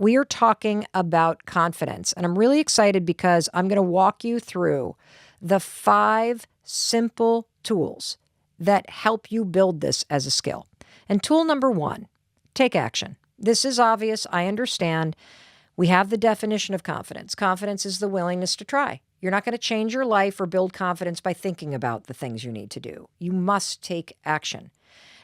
we are talking about confidence. And I'm really excited because I'm going to walk you through the 5 simple tools that help you build this as a skill. And tool number 1, take action. This is obvious. I understand. We have the definition of confidence. Confidence is the willingness to try. You're not going to change your life or build confidence by thinking about the things you need to do. You must take action.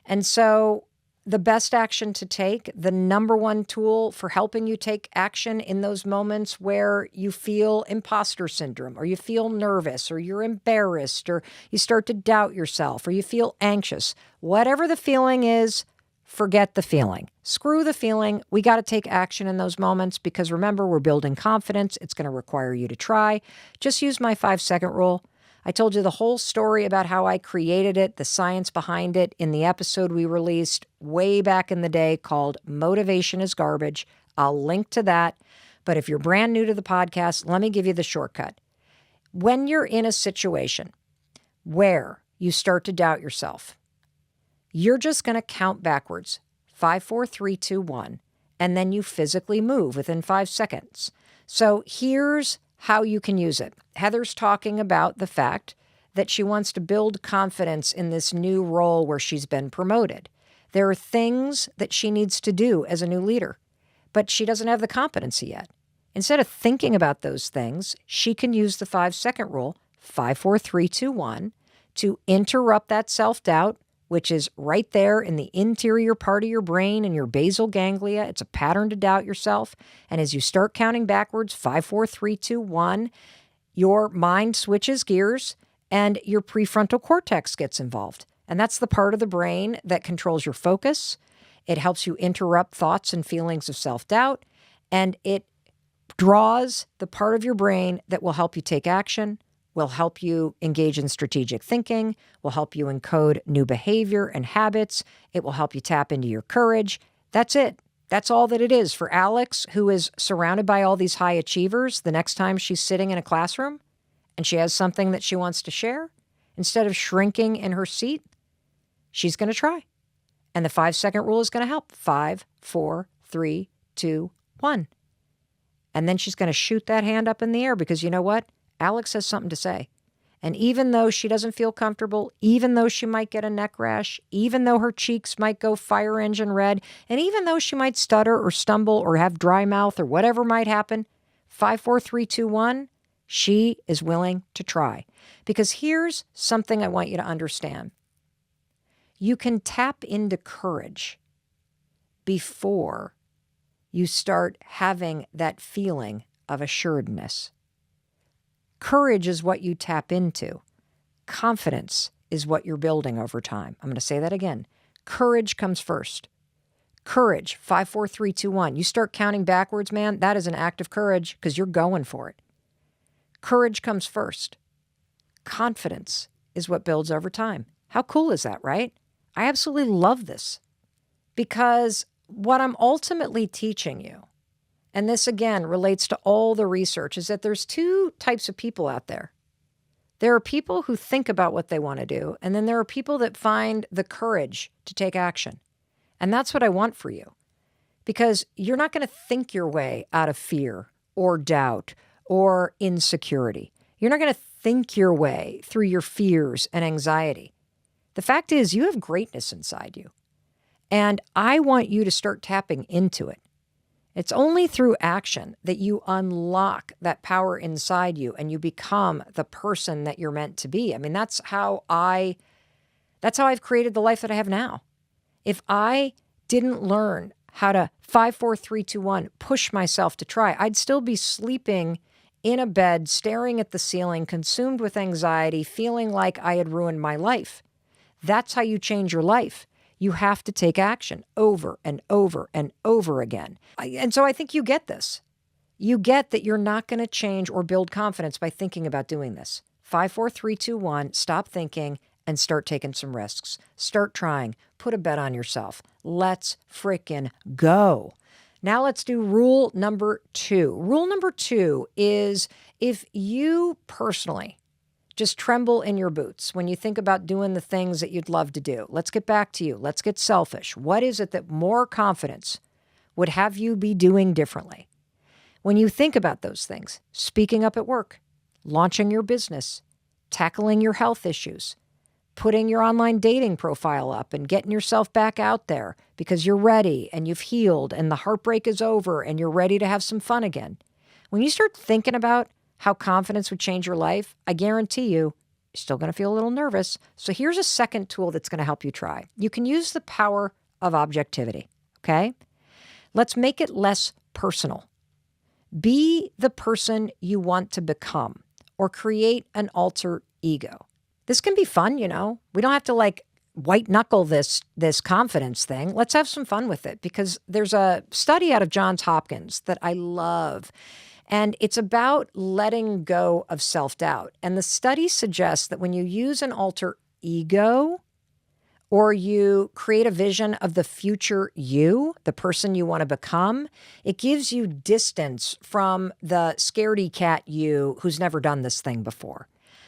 And so the best action to take, the number 1 tool for helping you take action in those moments where you feel imposter syndrome, or you feel nervous, or you're embarrassed, or you start to doubt yourself, or you feel anxious, whatever the feeling is, forget the feeling. Screw the feeling. We got to take action in those moments because remember, we're building confidence. It's going to require you to try. Just use my 5-second rule. I told you the whole story about how I created it, the science behind it, in the episode we released way back in the day called Motivation is Garbage. I'll link to that. But if you're brand new to the podcast, let me give you the shortcut. When you're in a situation where you start to doubt yourself, you're just going to count backwards, 5, 4, 3, 2, 1, and then you physically move within 5 seconds. So here's how you can use it. Heather's talking about the fact that she wants to build confidence in this new role where she's been promoted. There are things that she needs to do as a new leader, but she doesn't have the competency yet. Instead of thinking about those things, she can use the 5-second rule, 5, 4, 3, 2, 1, to interrupt that self-doubt, which is right there in the interior part of your brain and your basal ganglia. It's a pattern to doubt yourself. And as you start counting backwards, 5, 4, 3, 2, 1, your mind switches gears and your prefrontal cortex gets involved. And that's the part of the brain that controls your focus. It helps you interrupt thoughts and feelings of self-doubt. And it draws the part of your brain that will help you take action, will help you engage in strategic thinking, will help you encode new behavior and habits. It will help you tap into your courage. That's it. That's all that it is. For Alex, who is surrounded by all these high achievers, the next time she's sitting in a classroom and she has something that she wants to share, instead of shrinking in her seat, she's going to try. And the 5-second rule is going to help. 5, 4, 3, 2, 1. And then she's going to shoot that hand up in the air because you know what? Alex has something to say. And even though she doesn't feel comfortable, even though she might get a neck rash, even though her cheeks might go fire engine red, and even though she might stutter or stumble or have dry mouth or whatever might happen, 5, 4, 3, 2, 1, she is willing to try. Because here's something I want you to understand. You can tap into courage before you start having that feeling of assuredness. Courage is what you tap into. Confidence is what you're building over time. I'm going to say that again. Courage comes first. Courage, 5, 4, 3, 2, 1. You start counting backwards, man, that is an act of courage because you're going for it. Courage comes first. Confidence is what builds over time. How cool is that, right? I absolutely love this because what I'm ultimately teaching you, and this, again, relates to all the research, is that there's 2 types of people out there. There are people who think about what they want to do, and then there are people that find the courage to take action. And that's what I want for you, because you're not going to think your way out of fear or doubt or insecurity. You're not going to think your way through your fears and anxiety. The fact is, you have greatness inside you, and I want you to start tapping into it. It's only through action that you unlock that power inside you and you become the person that you're meant to be. I mean, that's how I've created the life that I have now. If I didn't learn how to 5, 4, 3, 2, 1, push myself to try, I'd still be sleeping in a bed, staring at the ceiling, consumed with anxiety, feeling like I had ruined my life. That's how you change your life. You have to take action over and over and over again. And so I think you get this. You get that you're not going to change or build confidence by thinking about doing this. 5, 4, 3, 2, 1, stop thinking and start taking some risks. Start trying. Put a bet on yourself. Let's frickin' go. Now let's do rule number 2. Rule number 2 is if you personally just tremble in your boots when you think about doing the things that you'd love to do. Let's get back to you. Let's get selfish. What is it that more confidence would have you be doing differently? When you think about those things, speaking up at work, launching your business, tackling your health issues, putting your online dating profile up and getting yourself back out there because you're ready and you've healed and the heartbreak is over and you're ready to have some fun again. When you start thinking about how confidence would change your life, I guarantee you're still going to feel a little nervous. So here's a second tool that's going to help you try. You can use the power of objectivity, okay? Let's make it less personal. Be the person you want to become or create an alter ego. This can be fun, you know. We don't have to like white knuckle this confidence thing. Let's have some fun with it because there's a study out of Johns Hopkins that I love. And it's about letting go of self-doubt. And the study suggests that when you use an alter ego or you create a vision of the future you, the person you want to become, it gives you distance from the scaredy cat you who's never done this thing before.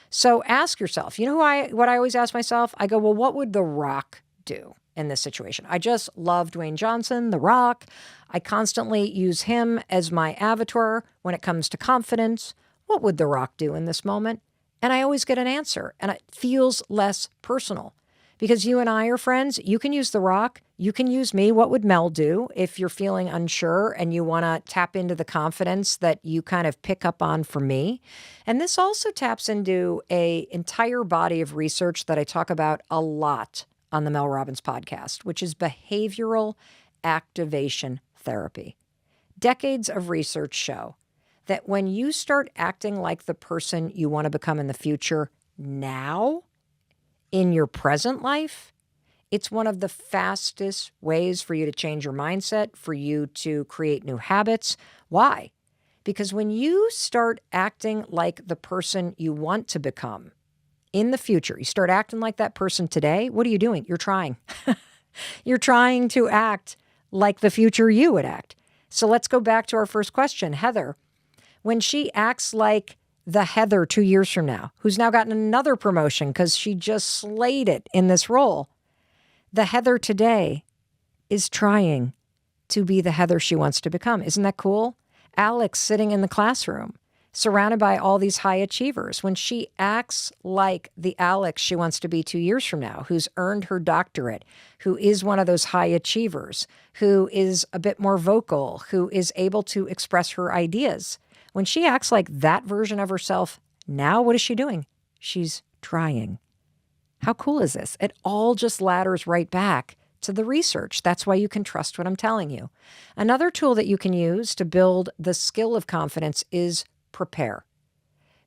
So ask yourself, you know what I always ask myself? I go, well, what would The Rock do in this situation? I just love Dwayne Johnson, The Rock. I constantly use him as my avatar when it comes to confidence. What would The Rock do in this moment? And I always get an answer, and it feels less personal. Because you and I are friends, you can use The Rock, you can use me. What would Mel do if you're feeling unsure and you want to tap into the confidence that you kind of pick up on from me? And this also taps into an entire body of research that I talk about a lot on the Mel Robbins podcast, which is behavioral activation therapy. Decades of research show that when you start acting like the person you want to become in the future now, in your present life, it's one of the fastest ways for you to change your mindset, for you to create new habits. Why? Because when you start acting like the person you want to become in the future, you start acting like that person today, what are you doing? You're trying. You're trying to act like the future you would act. So let's go back to our first question. Heather, when she acts like the Heather 2 years from now, who's now gotten another promotion because she just slayed it in this role, the Heather today is trying to be the Heather she wants to become. Isn't that cool? Alex sitting in the classroom, surrounded by all these high achievers. When she acts like the Alex she wants to be 2 years from now, who's earned her doctorate, who is one of those high achievers, who is a bit more vocal, who is able to express her ideas, when she acts like that version of herself now, what is she doing? She's trying. How cool is this? It all just ladders right back to the research. That's why you can trust what I'm telling you. Another tool that you can use to build the skill of confidence is prepare.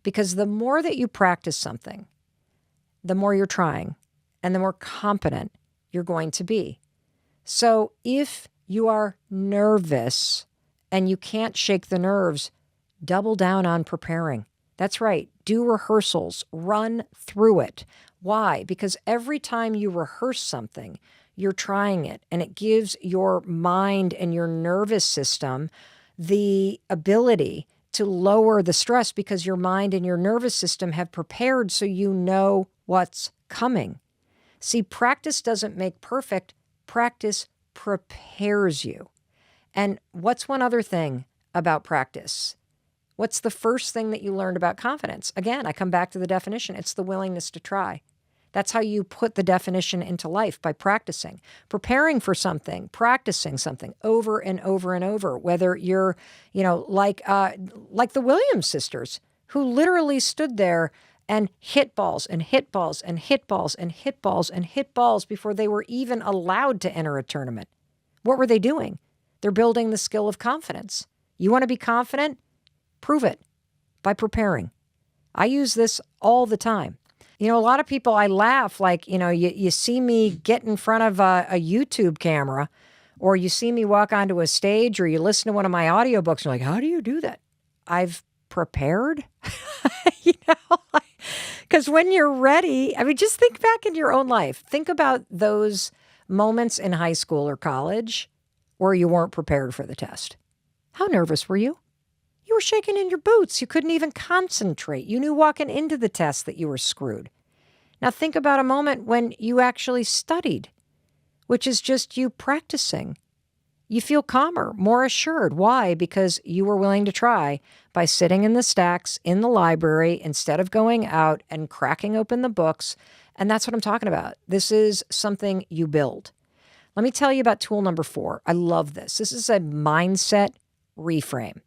Because the more that you practice something, the more you're trying and the more competent you're going to be. So if you are nervous and you can't shake the nerves, double down on preparing. That's right. Do rehearsals. Run through it. Why? Because every time you rehearse something, you're trying it, and it gives your mind and your nervous system the ability to lower the stress because your mind and your nervous system have prepared so you know what's coming. See, practice doesn't make perfect. Practice prepares you. And what's one other thing about practice? What's the first thing that you learned about confidence? Again, I come back to the definition. It's the willingness to try. That's how you put the definition into life, by practicing, preparing for something, practicing something over and over and over, whether you're, like the Williams sisters, who literally stood there and hit balls and hit balls and hit balls and hit balls and hit balls before they were even allowed to enter a tournament. What were they doing? They're building the skill of confidence. You want to be confident? Prove it by preparing. I use this all the time. A lot of people, I laugh like, you see me get in front of a YouTube camera, or you see me walk onto a stage, or you listen to one of my audiobooks, and you're like, how do you do that? I've prepared, because when you're ready, just think back in your own life. Think about those moments in high school or college where you weren't prepared for the test. How nervous were you? You were shaking in your boots. You couldn't even concentrate. You knew walking into the test that you were screwed. Now think about a moment when you actually studied, which is just you practicing. You feel calmer, more assured. Why? Because you were willing to try by sitting in the stacks in the library instead of going out and cracking open the books. And that's what I'm talking about. This is something you build. Let me tell you about tool number 4. I love this. This is a mindset reframe.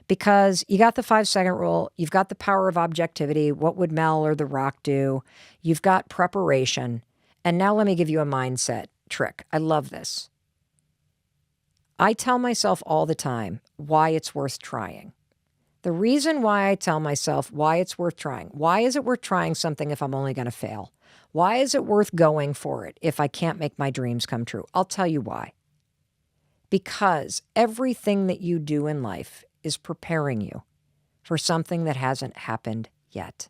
Because you got the 5-second rule, you've got the power of objectivity. What would Mel or The Rock do? You've got preparation. And now let me give you a mindset trick. I love this. I tell myself all the time why it's worth trying. The reason why I tell myself why it's worth trying. Why is it worth trying something if I'm only going to fail? Why is it worth going for it if I can't make my dreams come true? I'll tell you why. Because everything that you do in life is preparing you for something that hasn't happened yet.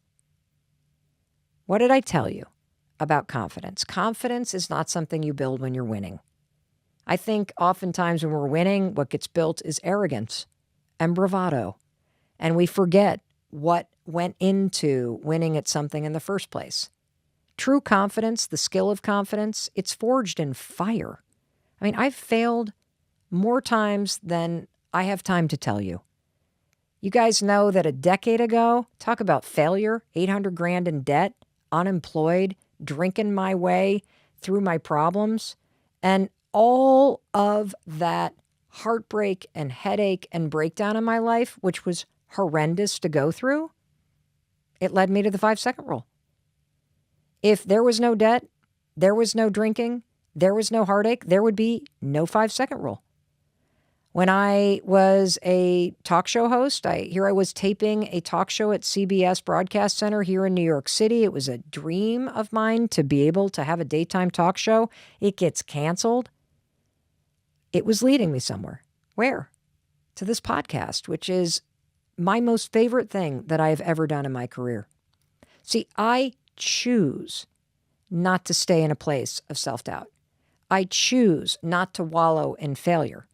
What did I tell you about confidence? Confidence is not something you build when you're winning. I think oftentimes when we're winning, what gets built is arrogance and bravado. And we forget what went into winning at something in the first place. True confidence, the skill of confidence, it's forged in fire. I mean, I've failed more times than I have time to tell you. You guys know that a decade ago, talk about failure, 800 grand in debt, unemployed, drinking my way through my problems, and all of that heartbreak and headache and breakdown in my life, which was horrendous to go through, it led me to the 5-second rule. If there was no debt, there was no drinking, there was no heartache, there would be no 5-second rule. When I was a talk show host, I was taping a talk show at CBS Broadcast Center here in New York City. It was a dream of mine to be able to have a daytime talk show. It gets canceled. It was leading me somewhere. Where? To this podcast, which is my most favorite thing that I have ever done in my career. See, I choose not to stay in a place of self-doubt. I choose not to wallow in failure.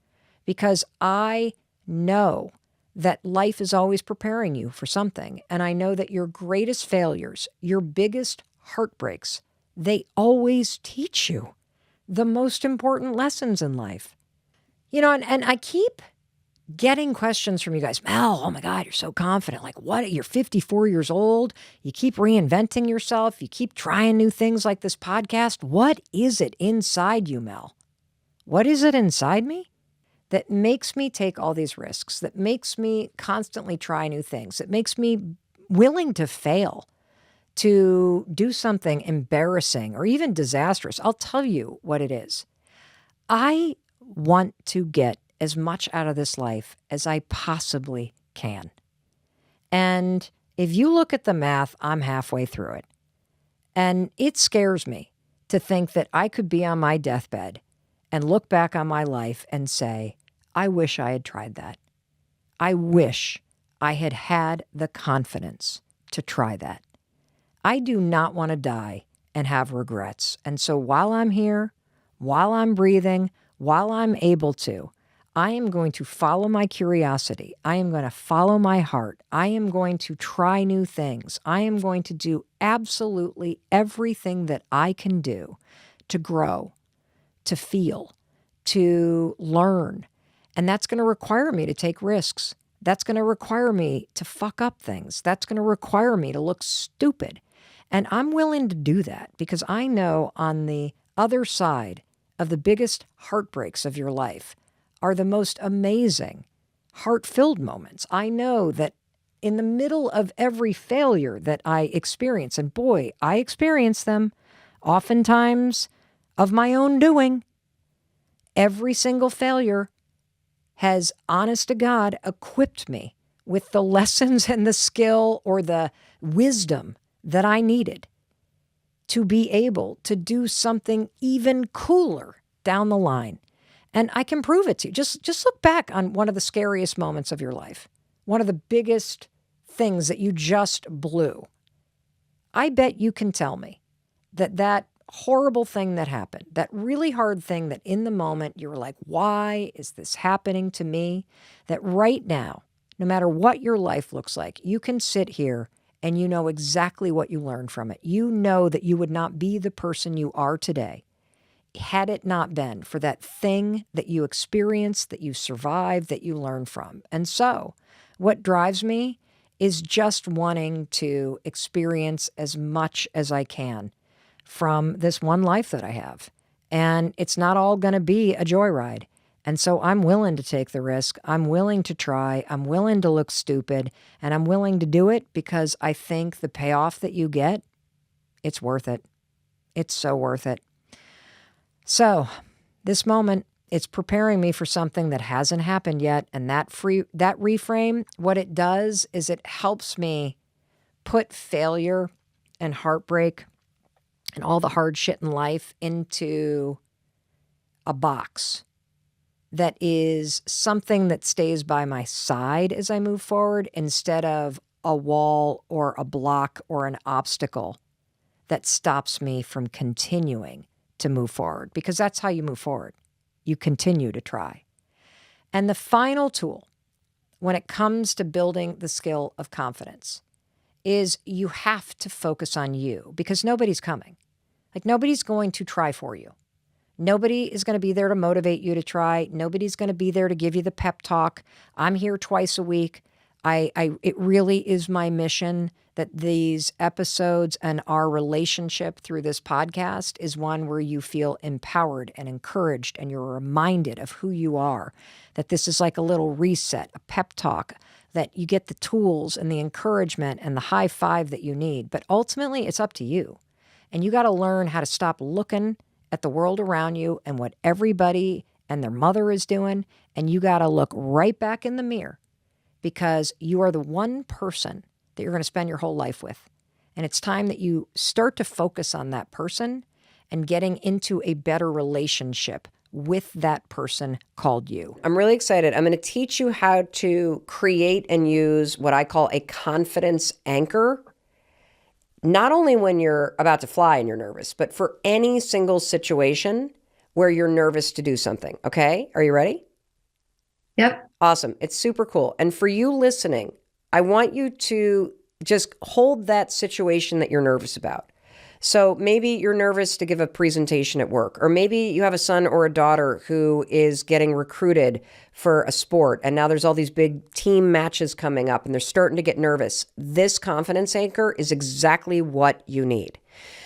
Because I know that life is always preparing you for something. And I know that your greatest failures, your biggest heartbreaks, they always teach you the most important lessons in life. You know, and I keep getting questions from you guys. Mel, oh my God, you're so confident. Like, what? You're 54 years old. You keep reinventing yourself. You keep trying new things like this podcast. What is it inside you, Mel? What is it inside me that makes me take all these risks, that makes me constantly try new things, that makes me willing to fail, to do something embarrassing or even disastrous? I'll tell you what it is. I want to get as much out of this life as I possibly can. And if you look at the math, I'm halfway through it. And it scares me to think that I could be on my deathbed and look back on my life and say, I wish I had tried that. I wish I had had the confidence to try that. I do not want to die and have regrets. And so while I'm here, while I'm breathing, while I'm able to, I am going to follow my curiosity. I am going to follow my heart. I am going to try new things. I am going to do absolutely everything that I can do to grow, to feel, to learn. And that's going to require me to take risks. That's going to require me to fuck up things. That's going to require me to look stupid. And I'm willing to do that because I know on the other side of the biggest heartbreaks of your life are the most amazing, heart-filled moments. I know that in the middle of every failure that I experience, and boy, I experience them oftentimes of my own doing, every single failure has, honest to God, equipped me with the lessons and the skill or the wisdom that I needed to be able to do something even cooler down the line. And I can prove it to you. Just look back on one of the scariest moments of your life, one of the biggest things that you just blew. I bet you can tell me that horrible thing that happened, that really hard thing that in the moment you were like, why is this happening to me? That right now, no matter what your life looks like, you can sit here and you know exactly what you learned from it. You know that you would not be the person you are today had it not been for that thing that you experienced, that you survived, that you learned from. And so, what drives me is just wanting to experience as much as I can from this one life that I have. And it's not all going to be a joyride. And so I'm willing to take the risk. I'm willing to try. I'm willing to look stupid. And I'm willing to do it because I think the payoff that you get, it's worth it. It's so worth it. So this moment, it's preparing me for something that hasn't happened yet. And that reframe, what it does is it helps me put failure and heartbreak and all the hard shit in life into a box that is something that stays by my side as I move forward instead of a wall or a block or an obstacle that stops me from continuing to move forward, because that's how you move forward. You continue to try. And the final tool when it comes to building the skill of confidence is you have to focus on you, because nobody's coming. Like, nobody's going to try for you. Nobody is going to be there to motivate you to try. Nobody's going to be there to give you the pep talk. I'm here twice a week. It really is my mission that these episodes and our relationship through this podcast is one where you feel empowered and encouraged and you're reminded of who you are, that this is like a little reset, a pep talk, that you get the tools and the encouragement and the high five that you need. But ultimately, it's up to you. And you got to learn how to stop looking at the world around you and what everybody and their mother is doing. And you got to look right back in the mirror, because you are the one person that you're going to spend your whole life with. And it's time that you start to focus on that person and getting into a better relationship with that person called you. I'm really excited. I'm going to teach you how to create and use what I call a confidence anchor. Not only when you're about to fly and you're nervous, but for any single situation where you're nervous to do something. Okay? Are you ready? Yep. Awesome. It's super cool. And for you listening, I want you to just hold that situation that you're nervous about. So maybe you're nervous to give a presentation at work, or maybe you have a son or a daughter who is getting recruited for a sport, and now there's all these big team matches coming up and they're starting to get nervous. This confidence anchor is exactly what you need.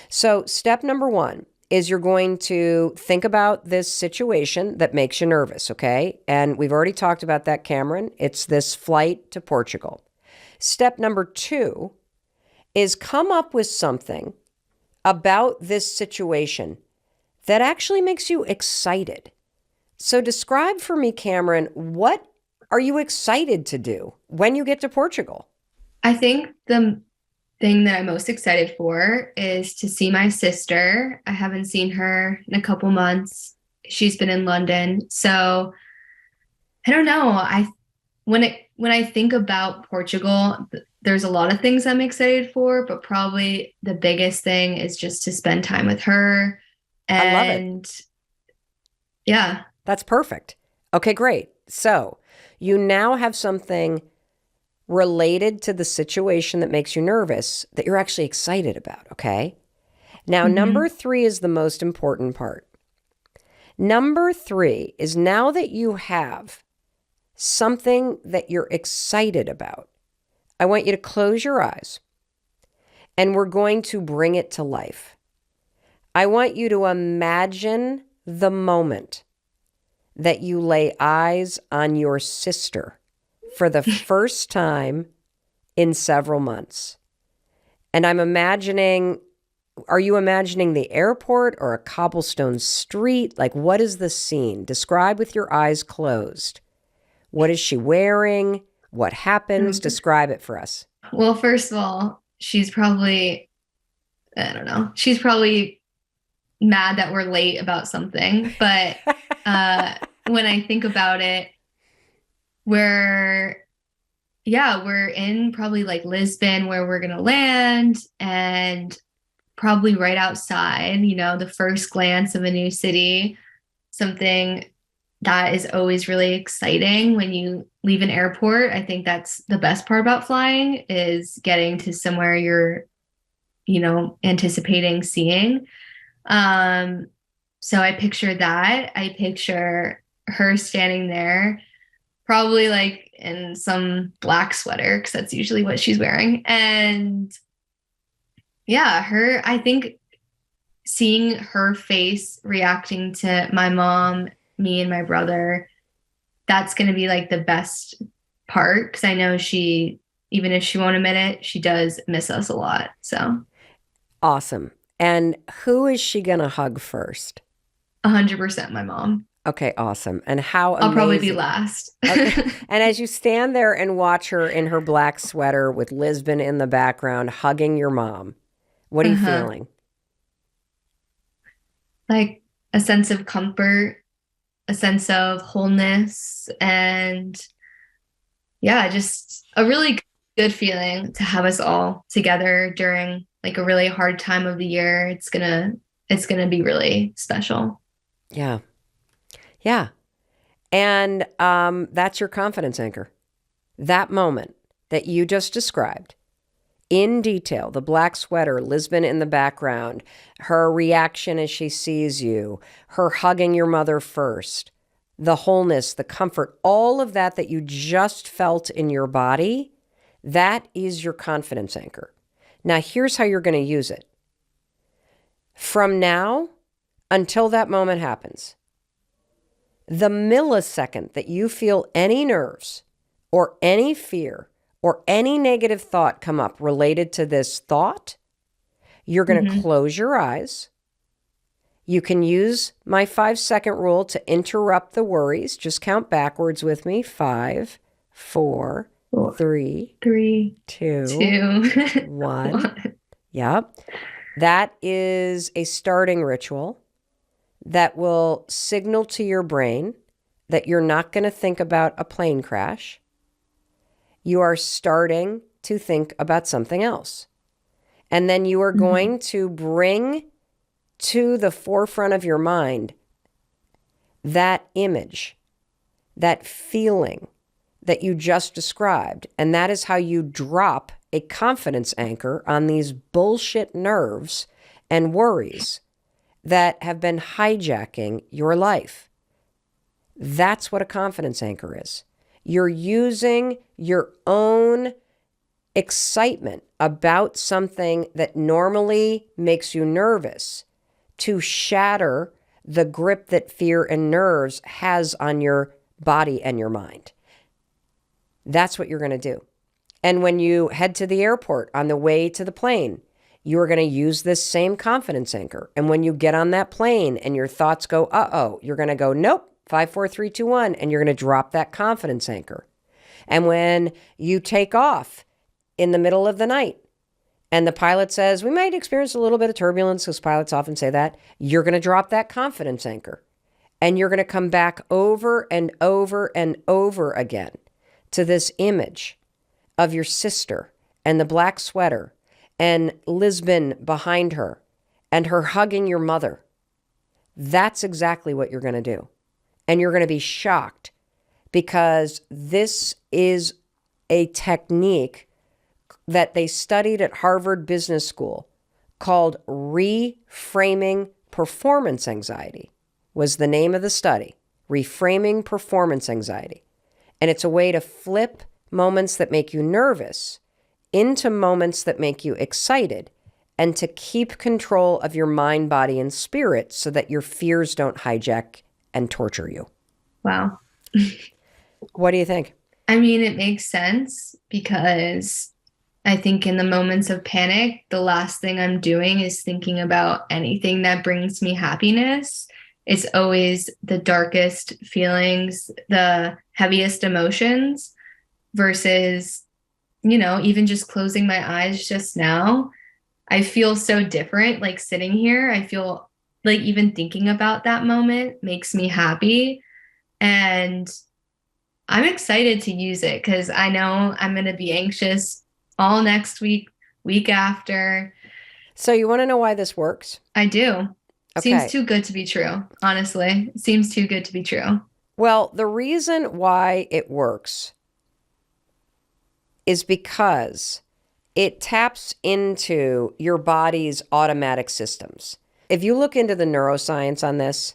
So step number 1 is you're going to think about this situation that makes you nervous, okay? And we've already talked about that, Cameron. It's this flight to Portugal. Step number 2 is come up with something about this situation that actually makes you excited. So describe for me, Cameron, what are you excited to do when you get to Portugal? I think the thing that I'm most excited for is to see my sister. I haven't seen her in a couple months. She's been in London. So I don't know. When I think about Portugal, there's a lot of things I'm excited for, but probably the biggest thing is just to spend time with her. And I love it. Yeah. That's perfect. Okay, great. So you now have something related to the situation that makes you nervous that you're actually excited about, okay? Now, number 3 is the most important part. Number 3 is, now that you have something that you're excited about, I want you to close your eyes and we're going to bring it to life. I want you to imagine the moment that you lay eyes on your sister for the first time in several months. And I'm imagining, are you imagining the airport or a cobblestone street? Like, what is the scene? Describe with your eyes closed. What is she wearing? What happens? Describe it for us. Well, first of all, she's probably, I don't know, she's probably mad that we're late about something. But when I think about it, we're in probably like Lisbon, where we're going to land, and probably right outside, the first glance of a new city, something that is always really exciting when you leave an airport. I think that's the best part about flying, is getting to somewhere you're, anticipating seeing. So I picture that. I picture her standing there, probably like in some black sweater, because that's usually what she's wearing. And yeah, I think seeing her face reacting to my mom, me, and my brother, that's going to be like the best part because I know even if she won't admit it, she does miss us a lot. So Awesome. And who is she going to hug first? 100% my mom. Okay, awesome. And how I'll probably be amazing. last. Okay. And as you stand there and watch her in her black sweater with Lisbon in the background hugging your mom, what are you Uh-huh. feeling? Like a sense of comfort, a sense of wholeness, and yeah, just a really good feeling to have us all together during like a really hard time of the year. It's gonna be really special. Yeah. Yeah. And that's your confidence anchor. That moment that you just described in detail, the black sweater, Lisbon in the background, her reaction as she sees you, her hugging your mother first, the wholeness, the comfort, all of that you just felt in your body, that is your confidence anchor. Now, here's how you're going to use it. From now until that moment happens, the millisecond that you feel any nerves or any fear or any negative thought come up related to this thought, you're going to Mm-hmm. close your eyes. You can use my 5-second rule to interrupt the worries. Just count backwards with me. 5, 4, Four, 3, three, 2, two, 1. one. Yep. That is a starting ritual that will signal to your brain that you're not going to think about a plane crash. You are starting to think about something else. And then you are going to bring to the forefront of your mind that image, that feeling that you just described. And that is how you drop a confidence anchor on these bullshit nerves and worries that have been hijacking your life. That's what a confidence anchor is. You're using your own excitement about something that normally makes you nervous to shatter the grip that fear and nerves has on your body and your mind. That's what you're going to do. And when you head to the airport on the way to the plane, you're going to use this same confidence anchor. And when you get on that plane and your thoughts go, uh-oh, you're going to go, nope, 5, 4, 3, 2, 1, and you're going to drop that confidence anchor. And when you take off in the middle of the night and the pilot says, we might experience a little bit of turbulence, because pilots often say that, you're going to drop that confidence anchor. And you're going to come back over and over and over again to this image of your sister and the black sweater and Lisbon behind her and her hugging your mother. That's exactly what you're going to do. And you're going to be shocked, because this is a technique that they studied at Harvard Business School called reframing performance anxiety, was the name of the study. Reframing performance anxiety. And it's a way to flip moments that make you nervous into moments that make you excited, and to keep control of your mind, body, and spirit so that your fears don't hijack and torture you. Wow. What do you think? I mean, it makes sense because I think in the moments of panic, the last thing I'm doing is thinking about anything that brings me happiness. It's always the darkest feelings, the heaviest emotions, versus, even just closing my eyes just now. I feel so different, like sitting here. I feel like even thinking about that moment makes me happy. And I'm excited to use it because I know I'm going to be anxious all next week, week after. So you want to know why this works? I do. Seems Okay. too good to be true, honestly. It seems too good to be true. Well, the reason why it works is because it taps into your body's automatic systems. If you look into the neuroscience on this,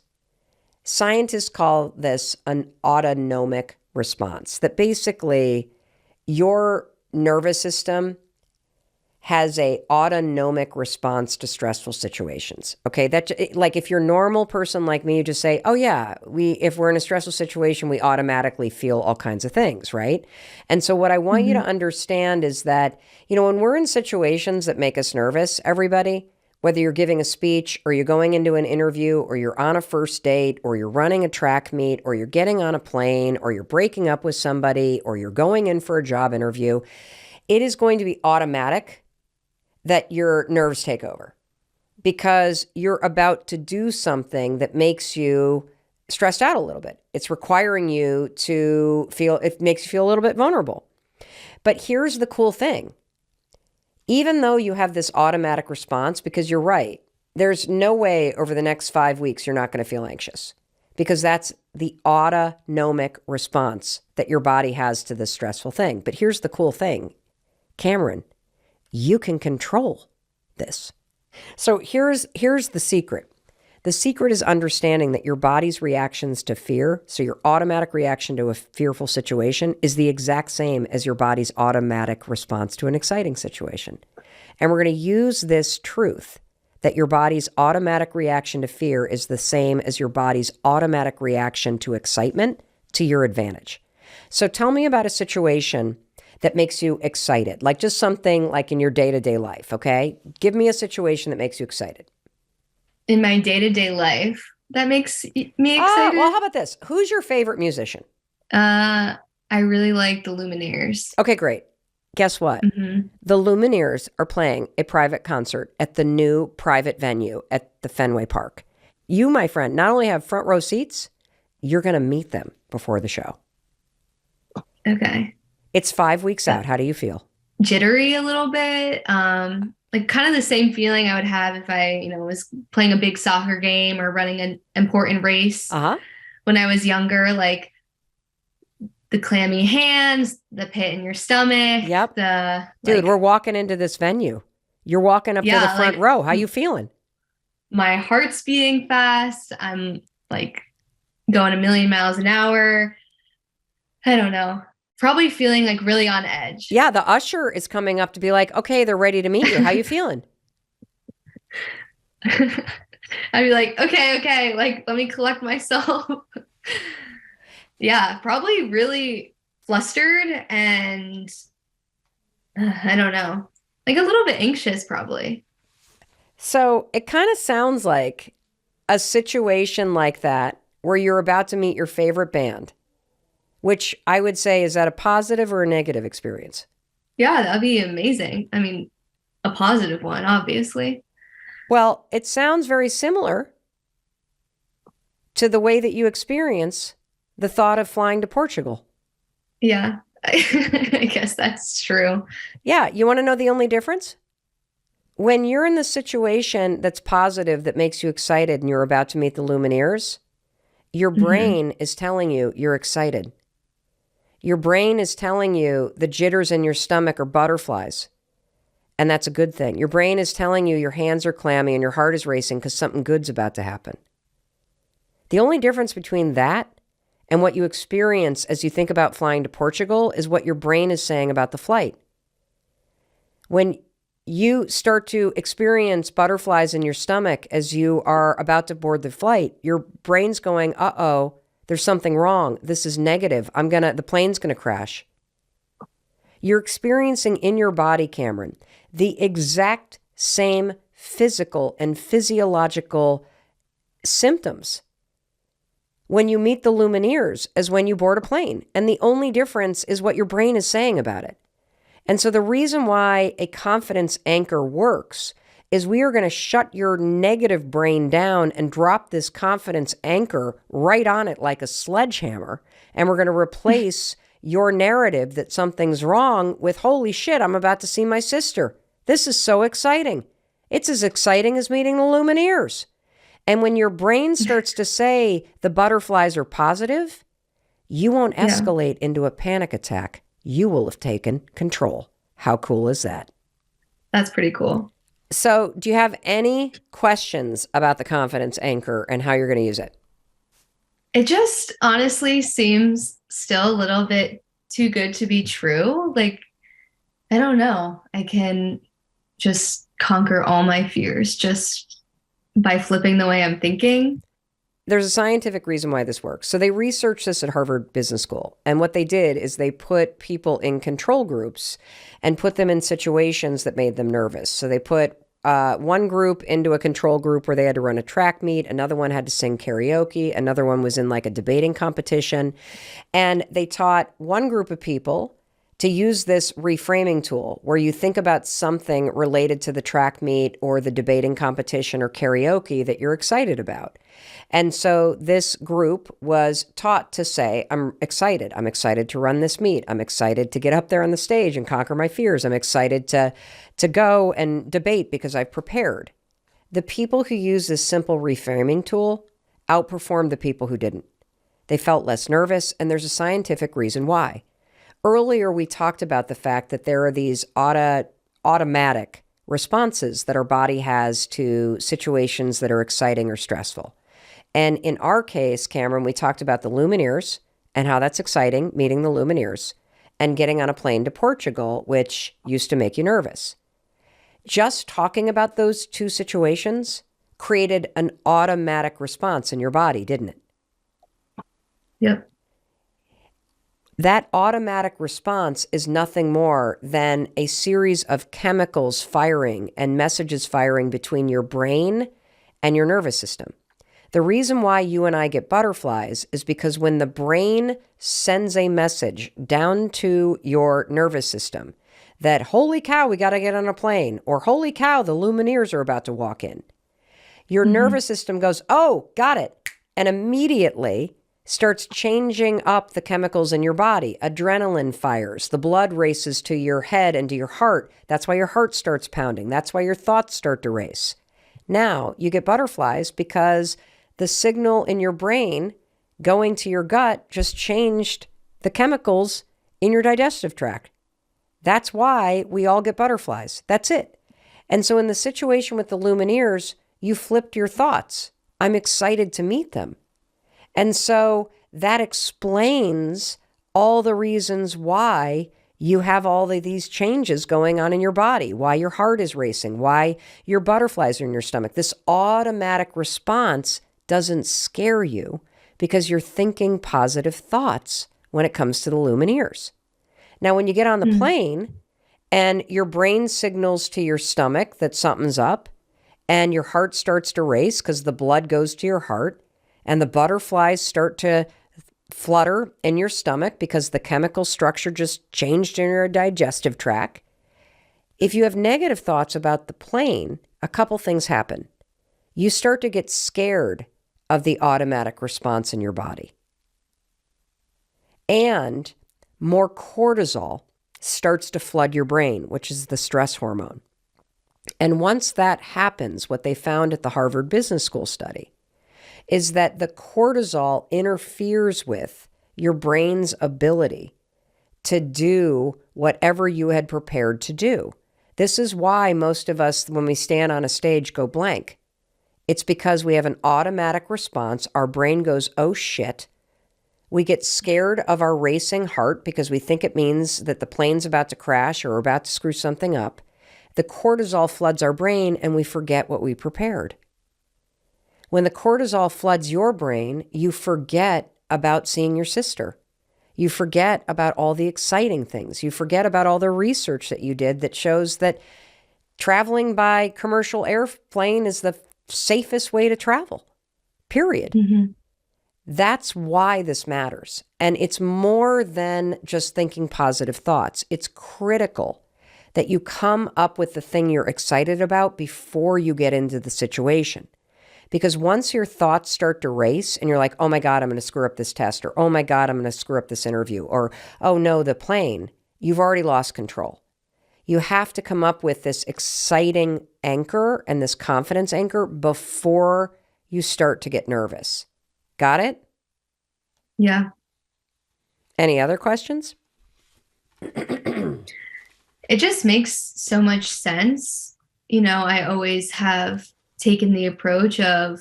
scientists call this an autonomic response, that basically your nervous system has a autonomic response to stressful situations. Okay, that like if you're a normal person like me, you just say, "Oh yeah, if we're in a stressful situation, we automatically feel all kinds of things, right?" And so what I want you to understand is that, when we're in situations that make us nervous, everybody, whether you're giving a speech or you're going into an interview or you're on a first date or you're running a track meet or you're getting on a plane or you're breaking up with somebody or you're going in for a job interview, it is going to be automatic that your nerves take over because you're about to do something that makes you stressed out a little bit. It's requiring you to it makes you feel a little bit vulnerable. But here's the cool thing. Even though you have this automatic response, because you're right, there's no way over the next 5 weeks you're not going to feel anxious, because that's the autonomic response that your body has to this stressful thing. But here's the cool thing, Cameron, you can control this. So here's the secret. The secret is understanding that your body's reactions to fear, so your automatic reaction to a fearful situation, is the exact same as your body's automatic response to an exciting situation. And we're going to use this truth that your body's automatic reaction to fear is the same as your body's automatic reaction to excitement to your advantage. So tell me about a situation that makes you excited, like just something like in your day-to-day life, okay? Give me a situation that makes you excited. In my day-to-day life, that makes me excited. Well, how about this? Who's your favorite musician? I really like the Lumineers. Okay, great. Guess what? The Lumineers are playing a private concert at the new private venue at the Fenway Park. You, my friend, not only have front row seats, you're going to meet them before the show. Okay. It's 5 weeks out. How do you feel? Jittery a little bit. Like kind of the same feeling I would have if I, was playing a big soccer game or running an important race when I was younger, like the clammy hands, the pit in your stomach. Yep. Dude, we're walking into this venue. You're walking up to the front row. How you feeling? My heart's beating fast. I'm like going a million miles an hour. I don't know. Probably feeling like really on edge. Yeah, the usher is coming up to be like, okay, they're ready to meet you. How you feeling? I'd be like, okay, like, let me collect myself. Yeah, probably really flustered and I don't know, like a little bit anxious probably. So it kind of sounds like a situation like that where you're about to meet your favorite band. Which I would say, is that a positive or a negative experience? Yeah, that'd be amazing. I mean, a positive one, obviously. Well, it sounds very similar to the way that you experience the thought of flying to Portugal. Yeah, I guess that's true. Yeah, you want to know the only difference? When you're in the situation that's positive, that makes you excited, and you're about to meet the Lumineers, your brain is telling you you're excited. Your brain is telling you the jitters in your stomach are butterflies. And that's a good thing. Your brain is telling you your hands are clammy and your heart is racing because something good's about to happen. The only difference between that and what you experience as you think about flying to Portugal is what your brain is saying about the flight. When you start to experience butterflies in your stomach as you are about to board the flight, your brain's going, uh-oh, there's something wrong. This is negative. The plane's going to crash. You're experiencing in your body, Cameron, the exact same physical and physiological symptoms when you meet the Lumineers as when you board a plane. And the only difference is what your brain is saying about it. And so the reason why a confidence anchor works is we are going to shut your negative brain down and drop this confidence anchor right on it like a sledgehammer. And we're going to replace your narrative that something's wrong with, holy shit, I'm about to see my sister. This is so exciting. It's as exciting as meeting the Lumineers. And when your brain starts to say the butterflies are positive, you won't escalate into a panic attack. You will have taken control. How cool is that? That's pretty cool. So, do you have any questions about the confidence anchor and how you're going to use it? It just honestly seems still a little bit too good to be true. Like, I don't know. I can just conquer all my fears just by flipping the way I'm thinking. There's a scientific reason why this works. So they researched this at Harvard Business School. And what they did is they put people in control groups and put them in situations that made them nervous. So they put one group into a control group where they had to run a track meet. Another one had to sing karaoke. Another one was in like a debating competition. And they taught one group of people to use this reframing tool where you think about something related to the track meet or the debating competition or karaoke that you're excited about. And so this group was taught to say, I'm excited. I'm excited to run this meet. I'm excited to get up there on the stage and conquer my fears. I'm excited to go and debate because I've prepared. The people who use this simple reframing tool outperformed the people who didn't. They felt less nervous, and there's a scientific reason why. Earlier, we talked about the fact that there are these automatic responses that our body has to situations that are exciting or stressful. And in our case, Cameron, we talked about the Lumineers and how that's exciting, meeting the Lumineers, and getting on a plane to Portugal, which used to make you nervous. Just talking about those two situations created an automatic response in your body, didn't it? Yep. That automatic response is nothing more than a series of chemicals firing and messages firing between your brain and your nervous system. The reason why you and I get butterflies is because when the brain sends a message down to your nervous system that, holy cow, we got to get on a plane, or holy cow, the Lumineers are about to walk in, your nervous system goes, oh, got it, and immediately starts changing up the chemicals in your body. Adrenaline fires. The blood races to your head and to your heart. That's why your heart starts pounding. That's why your thoughts start to race. Now you get butterflies because the signal in your brain going to your gut just changed the chemicals in your digestive tract. That's why we all get butterflies. That's it. And so in the situation with the Lumineers, you flipped your thoughts. I'm excited to meet them. And so that explains all the reasons why you have all of these changes going on in your body, why your heart is racing, why your butterflies are in your stomach. This automatic response doesn't scare you because you're thinking positive thoughts when it comes to the Lumineers. Now, when you get on the plane and your brain signals to your stomach that something's up and your heart starts to race because the blood goes to your heart, and the butterflies start to flutter in your stomach because the chemical structure just changed in your digestive tract. If you have negative thoughts about the plane, a couple things happen. You start to get scared of the automatic response in your body. And more cortisol starts to flood your brain, which is the stress hormone. And once that happens, what they found at the Harvard Business School study is that the cortisol interferes with your brain's ability to do whatever you had prepared to do. This is why most of us, when we stand on a stage, go blank. It's because we have an automatic response. Our brain goes, oh shit. We get scared of our racing heart because we think it means that the plane's about to crash or we're about to screw something up. The cortisol floods our brain and we forget what we prepared. When the cortisol floods your brain, you forget about seeing your sister. You forget about all the exciting things. You forget about all the research that you did that shows that traveling by commercial airplane is the safest way to travel, period. That's why this matters. And it's more than just thinking positive thoughts. It's critical that you come up with the thing you're excited about before you get into the situation. Because once your thoughts start to race and you're like, oh my God, I'm going to screw up this test, or oh my God, I'm going to screw up this interview, or oh no, the plane, you've already lost control. You have to come up with this exciting anchor and this confidence anchor before you start to get nervous. Got it? Yeah. Any other questions? It just makes so much sense. I always have taken the approach of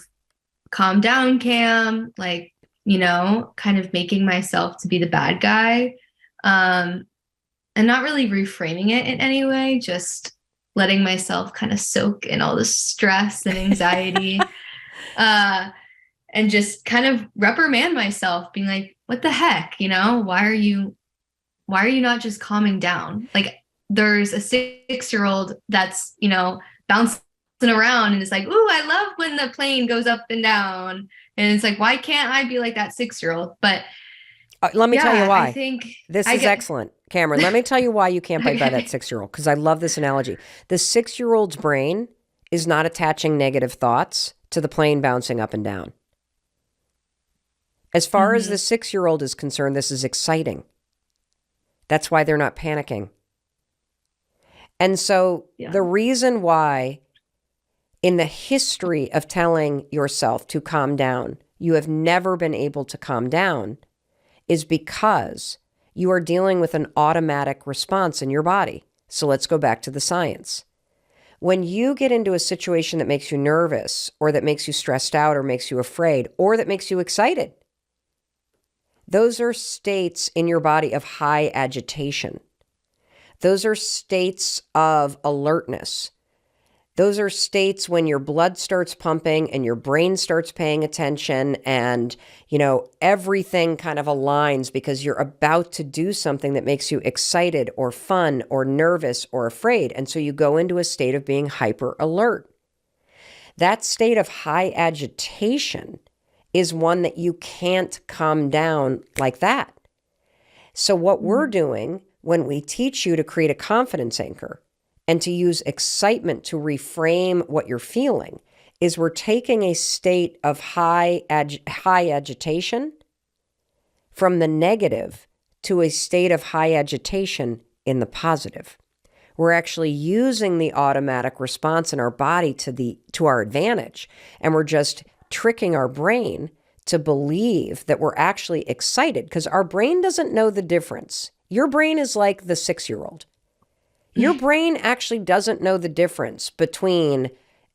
calm down, Cam, like, kind of making myself to be the bad guy. Um, and not really reframing it in any way, just letting myself kind of soak in all the stress and anxiety. uh, and just kind of reprimand myself, being like, what the heck, why are you not just calming down? Like there's a 6-year-old that's, bouncing around and it's like, ooh, I love when the plane goes up and down. And it's like, why can't I be like that 6-year-old? But Let me tell you yeah, I why. think This I is get excellent. Cameron, let me tell you why you can't bite by that okay. 6-year-old, because I love this analogy. The 6-year-old's brain is not attaching negative thoughts to the plane bouncing up and down. As far as the Hmm. 6-year-old is concerned, this is exciting. That's why they're not panicking. And so Yeah. the reason why in the history of telling yourself to calm down, you have never been able to calm down is because you are dealing with an automatic response in your body. So let's go back to the science. When you get into a situation that makes you nervous or that makes you stressed out or makes you afraid or that makes you excited, those are states in your body of high agitation. Those are states of alertness. Those are states when your blood starts pumping and your brain starts paying attention and, everything kind of aligns because you're about to do something that makes you excited or fun or nervous or afraid. And so you go into a state of being hyper alert. That state of high agitation is one that you can't calm down like that. So what we're doing when we teach you to create a confidence anchor and to use excitement to reframe what you're feeling is we're taking a state of high agitation from the negative to a state of high agitation in the positive. We're actually using the automatic response in our body to our advantage, and we're just tricking our brain to believe that we're actually excited because our brain doesn't know the difference. Your brain is like the 6-year-old. Your brain actually doesn't know the difference between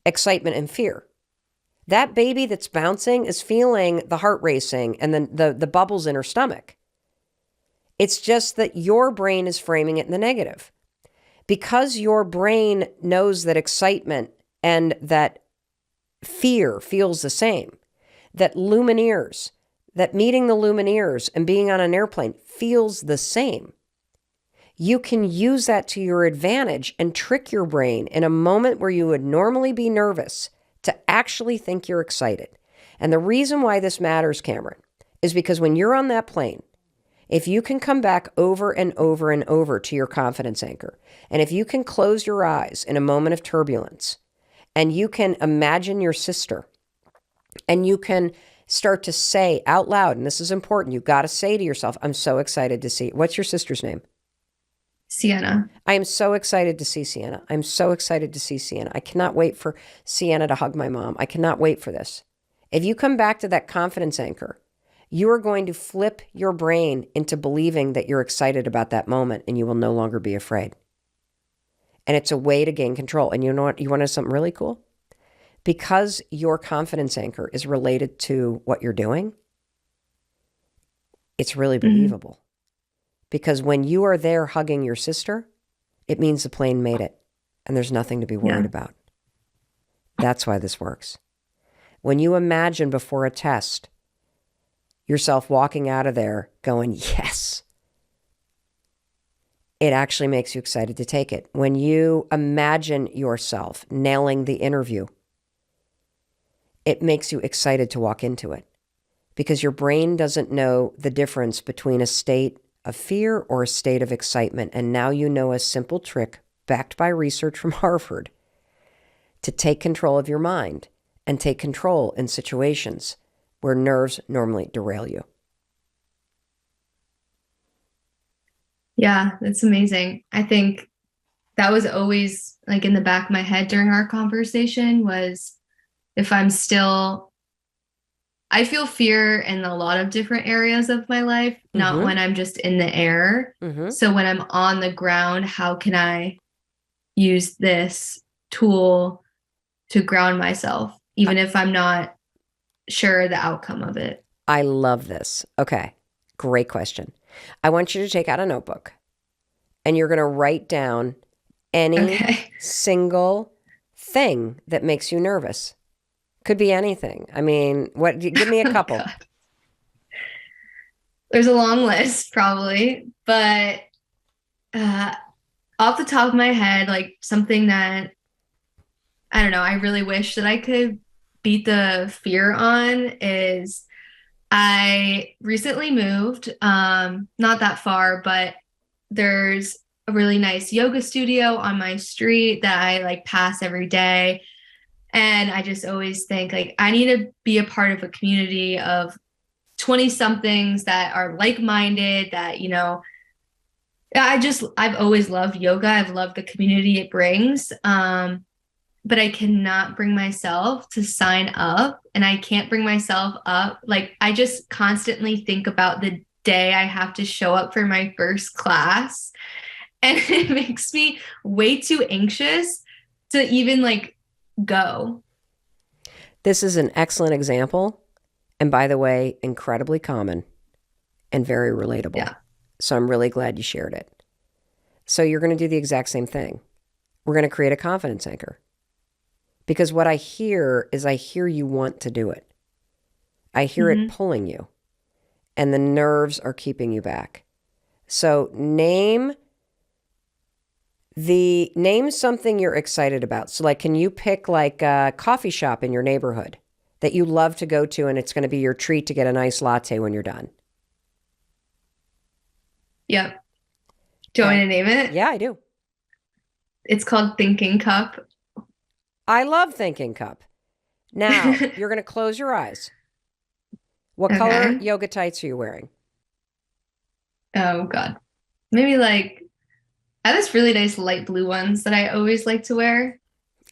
excitement and fear. That baby that's bouncing is feeling the heart racing and then the bubbles in her stomach. It's just that your brain is framing it in the negative. Because your brain knows that excitement and that fear feels the same, that meeting the Lumineers and being on an airplane feels the same. You can use that to your advantage and trick your brain in a moment where you would normally be nervous to actually think you're excited. And the reason why this matters, Cameron, is because when you're on that plane, if you can come back over and over and over to your confidence anchor, and if you can close your eyes in a moment of turbulence, and you can imagine your sister, and you can start to say out loud, and this is important, you've got to say to yourself, I'm so excited to see. What's your sister's name? Sienna. I am so excited to see Sienna. I'm so excited to see Sienna. I cannot wait for Sienna to hug my mom. I cannot wait for this. If you come back to that confidence anchor, you are going to flip your brain into believing that you're excited about that moment and you will no longer be afraid. And it's a way to gain control. And you know what? You want to know something really cool? Because your confidence anchor is related to what you're doing, it's really Hmm. believable. Because when you are there hugging your sister, it means the plane made it and there's nothing to be worried Yeah. about. That's why this works. When you imagine before a test yourself walking out of there going, yes, it actually makes you excited to take it. When you imagine yourself nailing the interview, it makes you excited to walk into it because your brain doesn't know the difference between a state of fear or a state of excitement. And now you know a simple trick backed by research from Harvard to take control of your mind and take control in situations where nerves normally derail you. Yeah, that's amazing. I think that was always like in the back of my head during our conversation was if I'm still I feel fear in a lot of different areas of my life, not Mm-hmm. when I'm just in the air. Mm-hmm. So when I'm on the ground, how can I use this tool to ground myself, even if I'm not sure the outcome of it. I love this. Okay. Great question. I want you to take out a notebook and you're going to write down any Okay. single thing that makes you nervous. Could be anything. I mean, what? Give me a Oh couple. God. There's a long list probably, but uh, off the top of my head, like something that I don't know, I really wish that I could beat the fear on is I recently moved, not that far, but there's a really nice yoga studio on my street that I like pass every day. And I just always think like I need to be a part of a community of 20 somethings that are like-minded, that, I've always loved yoga. I've loved the community it brings. But I cannot bring myself to sign up, and I can't bring myself up. Like I just constantly think about the day I have to show up for my first class, and it makes me way too anxious to even like go. This is an excellent example. And by the way, incredibly common and very relatable. Yeah. So I'm really glad you shared it. So you're going to do the exact same thing. We're going to create a confidence anchor. Because what I hear is I hear you want to do it. I hear it pulling you. And the nerves are keeping you back. So name something you're excited about. So like, can you pick like a coffee shop in your neighborhood that you love to go to and it's going to be your treat to get a nice latte when you're done? Yep. Do you want me to name it? Yeah, I do. It's called Thinking Cup. I love Thinking Cup. Now, you're going to close your eyes. What color Okay. yoga tights are you wearing? Oh God. Maybe like I have this really nice light blue ones that I always like to wear.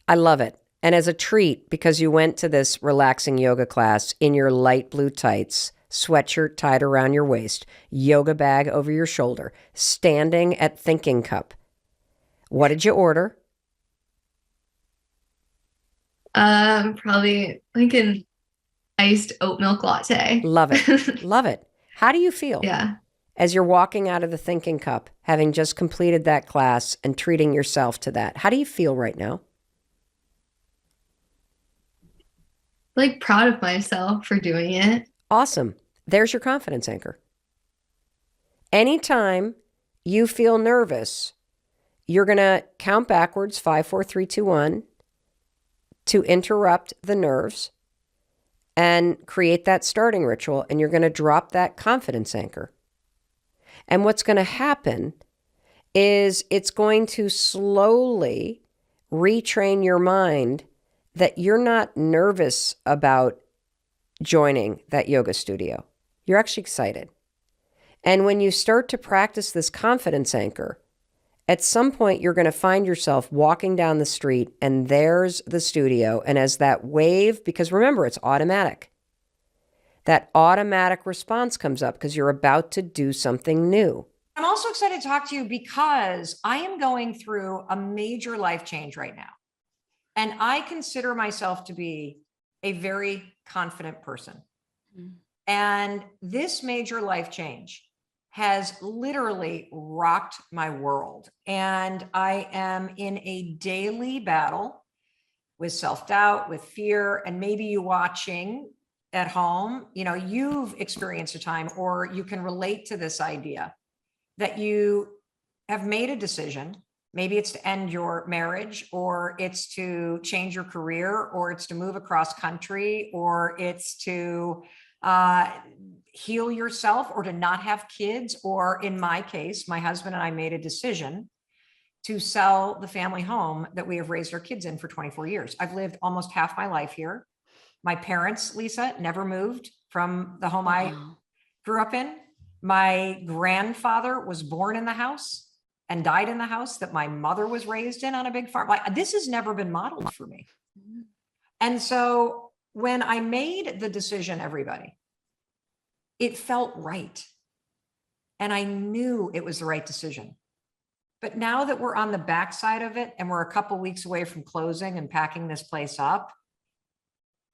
I love it. And as a treat, because you went to this relaxing yoga class in your light blue tights, sweatshirt tied around your waist, yoga bag over your shoulder, standing at Thinking Cup. What did you order? Probably like an iced oat milk latte. Love it. Love it. How do you feel Yeah. as you're walking out of the Thinking Cup, having just completed that class and treating yourself to that? How do you feel right now? Like proud of myself for doing it. Awesome. There's your confidence anchor. Anytime you feel nervous, you're going to count backwards, 5, 4, 3, 2, 1, to interrupt the nerves and create that starting ritual. And you're going to drop that confidence anchor. And what's going to happen is it's going to slowly retrain your mind that you're not nervous about joining that yoga studio. You're actually excited. And when you start to practice this confidence anchor, at some point you're going to find yourself walking down the street and there's the studio. And as that wave, because remember, it's automatic, that automatic response comes up because you're about to do something new. I'm also excited to talk to you because I am going through a major life change right now. And I consider myself to be a very confident person. And this major life change has literally rocked my world. And I am in a daily battle with self-doubt, with fear, and maybe you watching at home, you've experienced a time, or you can relate to this idea that you have made a decision. Maybe it's to end your marriage, or it's to change your career, or it's to move across country, or it's to heal yourself, or to not have kids. Or in my case, my husband and I made a decision to sell the family home that we have raised our kids in for 24 years. I've lived almost half my life here. My parents, Lisa, never moved from the home I grew up in. My grandfather was born in the house and died in the house that my mother was raised in on a big farm. Like, this has never been modeled for me. And so when I made the decision, everybody, it felt right. And I knew it was the right decision. But now that we're on the backside of it and we're a couple weeks away from closing and packing this place up,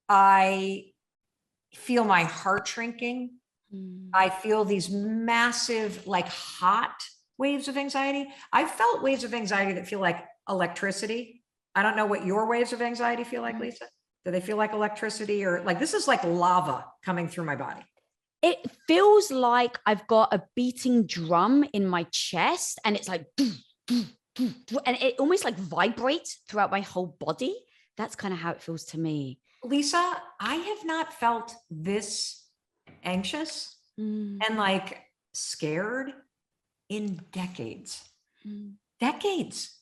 I feel my heart shrinking. I feel these massive, like hot waves of anxiety. I've felt waves of anxiety that feel like electricity. I don't know what your waves of anxiety feel like, Lisa. Do they feel like electricity, or like this is like lava coming through my body? It feels like I've got a beating drum in my chest, and it's like, and it almost like vibrates throughout my whole body. That's kind of how it feels to me. Lisa, I have not felt this anxious and like scared in decades. Decades.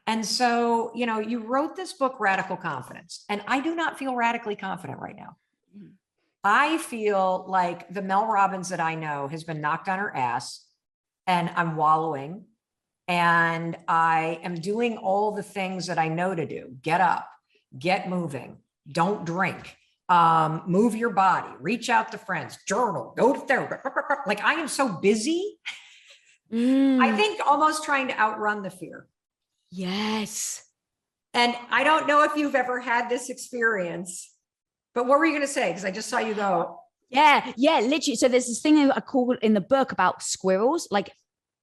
And so, you know, you wrote this book, Radical Confidence, and I do not feel radically confident right now. I feel like the Mel Robbins that I know has been knocked on her ass, and I'm wallowing, and I am doing all the things that I know to do. Get up, get moving, don't drink, move your body, reach out to friends, journal, go to therapy. Like I am so busy. I think almost trying to outrun the fear. Yes. And I don't know if you've ever had this experience, but what were you going to say? Because I just saw you go. Yeah, literally. So there's this thing I call in the book about squirrels, like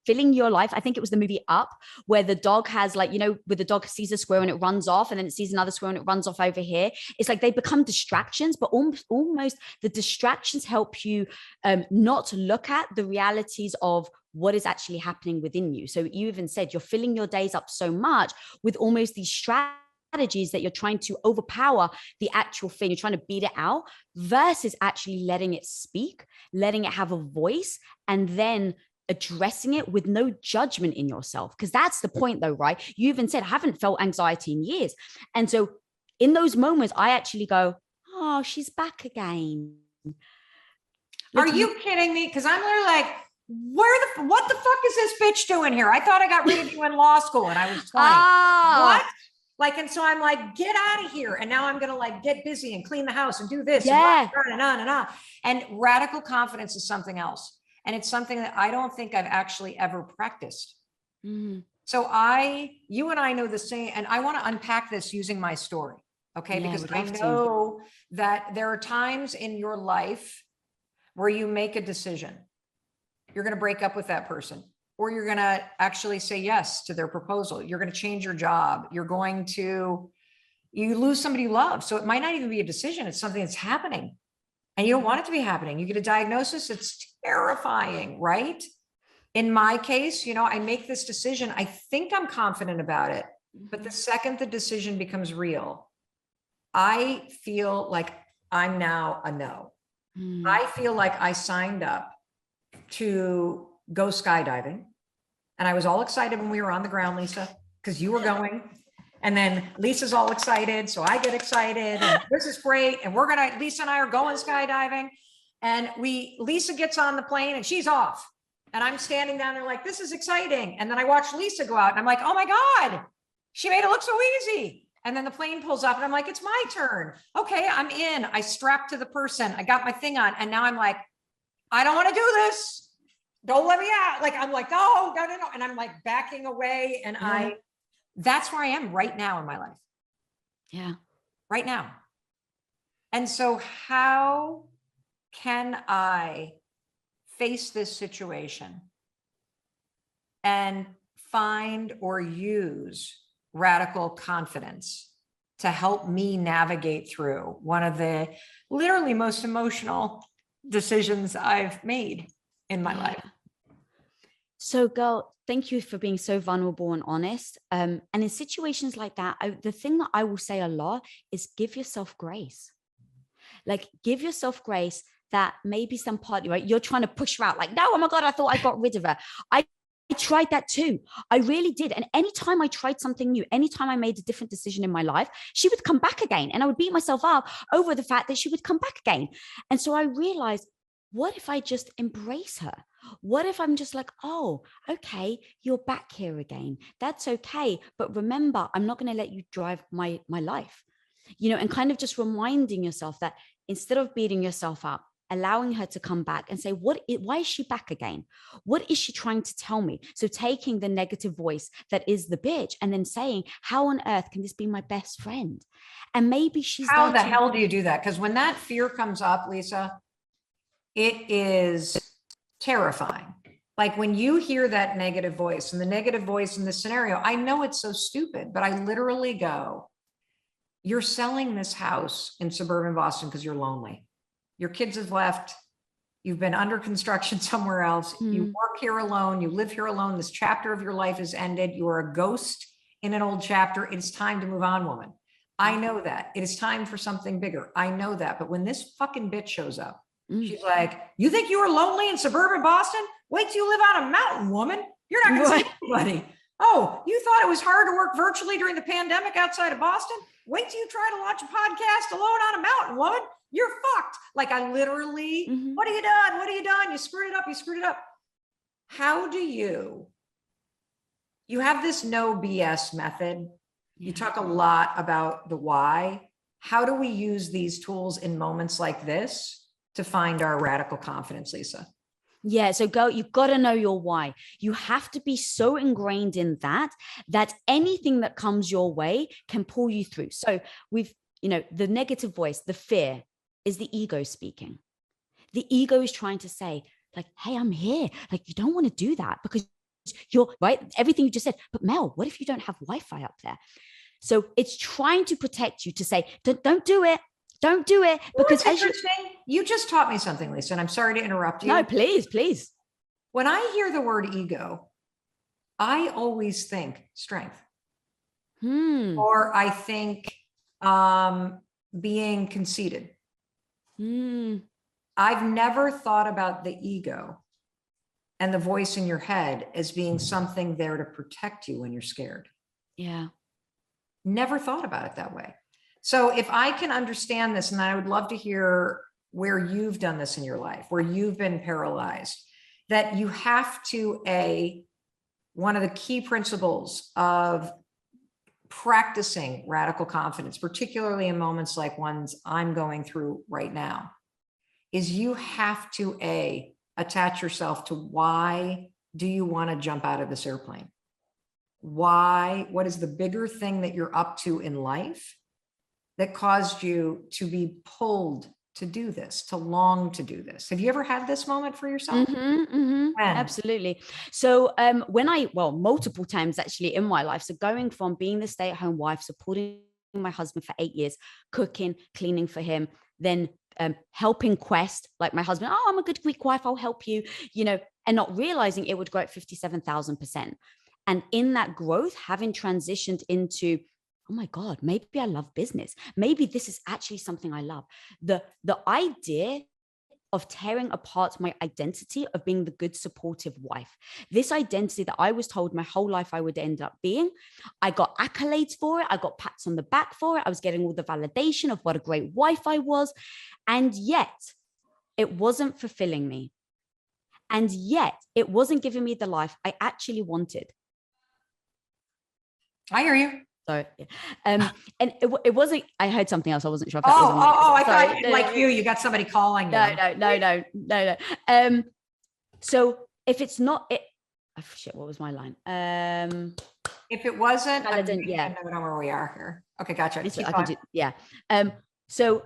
filling your life. I think it was the movie Up, where the dog has like, you know, where the dog sees a squirrel and it runs off, and then it sees another squirrel and it runs off over here. It's like they become distractions, but almost the distractions help you not look at the realities of what is actually happening within you. So you even said you're filling your days up so much with almost these strategies that you're trying to overpower the actual thing. You're trying to beat it out versus actually letting it speak, letting it have a voice, and then addressing it with no judgment in yourself. Because that's the point though, right? You even said, I haven't felt anxiety in years. And so in those moments, I actually go, oh, she's back again. Are you kidding me? Because I'm literally like, what the fuck is this bitch doing here? I thought I got rid of you in law school and I was 20. What? Like, and so I'm like, get out of here. And now I'm going to like get busy and clean the house and do this and on and on and on. And radical confidence is something else. And it's something that I don't think I've actually ever practiced. So you and I know the same, and I want to unpack this using my story. Okay. Because I know that there are times in your life where you make a decision. You're going to break up with that person, or you're going to actually say yes to their proposal. You're going to change your job. You lose somebody you love. So it might not even be a decision. It's something that's happening and you don't want it to be happening. You get a diagnosis. It's terrifying, right? In my case, you know, I make this decision. I think I'm confident about it, but the second the decision becomes real, I feel like I'm now a no. I feel like I signed up to go skydiving. And I was all excited when we were on the ground, Lisa, because you were going. And then Lisa's all excited. So I get excited. And this is great. And Lisa and I are going skydiving. And Lisa gets on the plane and she's off. And I'm standing down there like, this is exciting. And then I watch Lisa go out and I'm like, oh my God, she made it look so easy. And then the plane pulls up and I'm like, it's my turn. Okay, I'm in. I strapped to the person. I got my thing on. And now I'm like, I don't want to do this. Don't let me out. Like, I'm like, no. And I'm like backing away. And that's where I am right now in my life. Yeah. Right now. And so how can I face this situation and find or use radical confidence to help me navigate through one of the literally most emotional decisions I've made in my life? So girl, thank you for being so vulnerable and honest. And in situations like that, the thing that I will say a lot is give yourself grace. Like give yourself grace that maybe some part, right? You're trying to push her out like, no, oh my God, I thought I got rid of her. I tried that too. I really did. And anytime I tried something new, anytime I made a different decision in my life, she would come back again. And I would beat myself up over the fact that she would come back again. And so I realized, what if I just embrace her? What if I'm just like, oh, okay, you're back here again. That's okay. But remember, I'm not going to let you drive my life, you know, and kind of just reminding yourself that instead of beating yourself up allowing her to come back and say, why is she back again? What is she trying to tell me? So taking the negative voice that is the bitch and then saying, how on earth can this be my best friend? And maybe she's How the hell do you do that? Because when that fear comes up, Lisa, it is terrifying. Like when you hear that negative voice, and the negative voice in this scenario, I know it's so stupid, but I literally go, you're selling this house in suburban Boston because you're lonely. Your kids have left. You've been under construction somewhere else. You work here alone. You live here alone. This chapter of your life is ended. You are a ghost in an old chapter. It is time to move on, woman. I know that. It is time for something bigger. I know that. But when this fucking bitch shows up, she's like, you think you were lonely in suburban Boston? Wait till you live on a mountain, woman. You're not going to see anybody. Oh, you thought it was hard to work virtually during the pandemic outside of Boston? Wait till you try to launch a podcast alone on a mountain, woman. You're fucked. Like I literally, what have you done? What have you done? You screwed it up. You screwed it up. How do you have this no BS method. You talk a lot about the why. How do we use these tools in moments like this to find our radical confidence, Lisa? Yeah. So you've got to know your why. You have to be so ingrained in that anything that comes your way can pull you through. So the negative voice, the fear is the ego speaking. The ego is trying to say like, hey, I'm here. Like, you don't want to do that because you're right. Everything you just said, but Mel, what if you don't have Wi-Fi up there? So it's trying to protect you to say, don't do it. Don't do it. Because you just taught me something, Lisa, and I'm sorry to interrupt you. No, please. When I hear the word ego, I always think strength. Or I think being conceited. I've never thought about the ego and the voice in your head as being something there to protect you when you're scared. Yeah. Never thought about it that way. So if I can understand this, and I would love to hear where you've done this in your life, where you've been paralyzed, that you have to, one of the key principles of practicing radical confidence, particularly in moments like ones I'm going through right now, is you have to, attach yourself to why do you want to jump out of this airplane? Why? What is the bigger thing that you're up to in life that caused you to be pulled to do this, to long to do this? Have you ever had this moment for yourself? Absolutely. So multiple times actually in my life. So going from being the stay-at-home wife, supporting my husband for 8 years, cooking, cleaning for him, then helping Quest, like my husband, oh, I'm a good Greek wife, I'll help you, and not realizing it would grow at 57,000%. And in that growth, having transitioned into, oh my God, maybe I love business. Maybe this is actually something I love. The idea of tearing apart my identity of being the good, supportive wife, this identity that I was told my whole life I would end up being, I got accolades for it. I got pats on the back for it. I was getting all the validation of what a great wife I was. And yet it wasn't fulfilling me. And yet it wasn't giving me the life I actually wanted. I hear you. So, and it wasn't, I heard something else. I wasn't sure if that was. I thought you got somebody calling you. No. So if it's not, what was my line? If it wasn't, I don't know where we are here. Okay, gotcha. So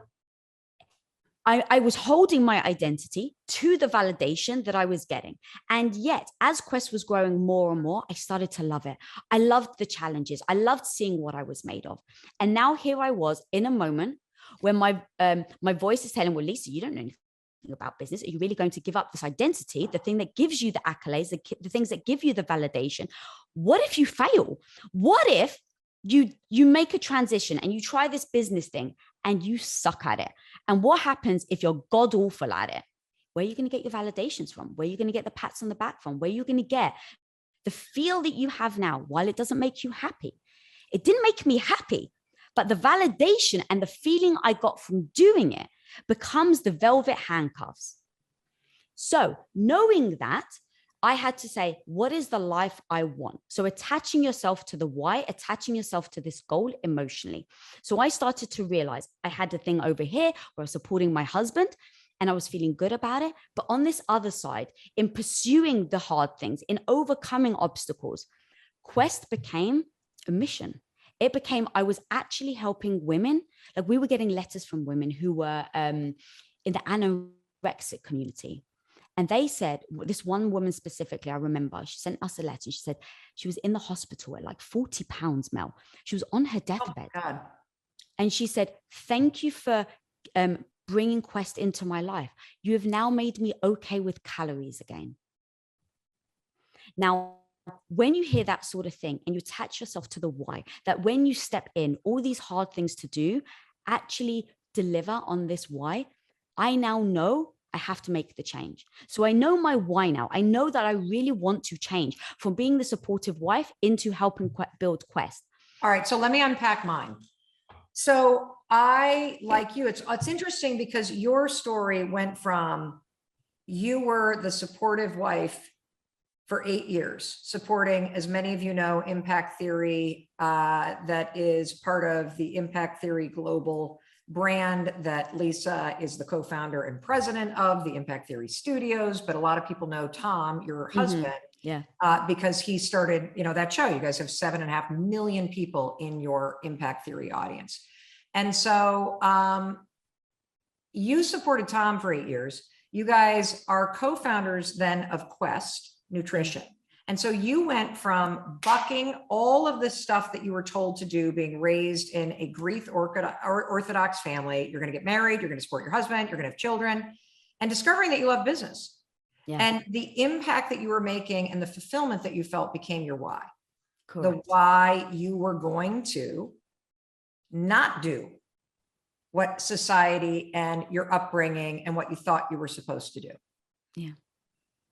I was holding my identity to the validation that I was getting. And yet, as Quest was growing more and more, I started to love it. I loved the challenges. I loved seeing what I was made of. And now here I was in a moment where my voice is telling, well, Lisa, you don't know anything about business. Are you really going to give up this identity, the thing that gives you the accolades, the things that give you the validation? What if you fail? What if you make a transition and you try this business thing and you suck at it? And what happens if you're god awful at it? Where are you going to get your validations from? Where are you going to get the pats on the back from? Where are you going to get the feel that you have now? While it doesn't make you happy, it didn't make me happy, but the validation and the feeling I got from doing it becomes the velvet handcuffs. So knowing that, I had to say, what is the life I want? So attaching yourself to the why, attaching yourself to this goal emotionally. So I started to realize I had a thing over here where I was supporting my husband. and I was feeling good about it. But on this other side, in pursuing the hard things, in overcoming obstacles, Quest became a mission. It became, I was actually helping women. Like, we were getting letters from women who were in the anorexic community. And they said, this one woman specifically, I remember, she sent us a letter. And she said she was in the hospital at like 40 pounds, Mel. She was on her deathbed. Oh, God. And she said, thank you for bringing Quest into my life. You have now made me okay with calories again. Now, when you hear that sort of thing and you attach yourself to the why, that when you step in, all these hard things to do actually deliver on this why, I now know I have to make the change. So I know my why now. I know that I really want to change from being the supportive wife into helping build Quest. All right, so let me unpack mine. So I, like you, it's interesting because your story went from, you were the supportive wife for 8 years, supporting, as many of you know, Impact Theory, that is part of the Impact Theory global brand that Lisa is the co-founder and president of, the Impact Theory Studios. But a lot of people know Tom, your husband, because he started, that show. You guys have 7.5 million people in your Impact Theory audience. And so you supported Tom for 8 years. You guys are co-founders then of Quest Nutrition. And so you went from bucking all of the stuff that you were told to do, being raised in a Greek Orthodox family. You're going to get married, you're going to support your husband, you're going to have children, and discovering that you love business. Yeah. And the impact that you were making and the fulfillment that you felt became your why. Correct. The why you were going to not do what society and your upbringing and what you thought you were supposed to do. Yeah.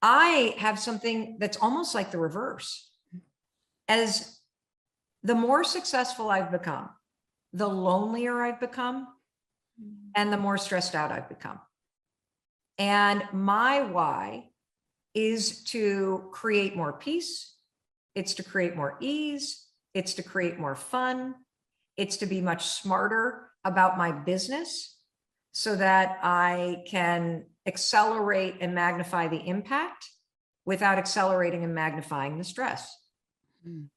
I have something that's almost like the reverse. As the more successful I've become, the lonelier I've become, and the more stressed out I've become. And my why is to create more peace. It's to create more ease. It's to create more fun. It's to be much smarter about my business so that I can accelerate and magnify the impact without accelerating and magnifying the stress.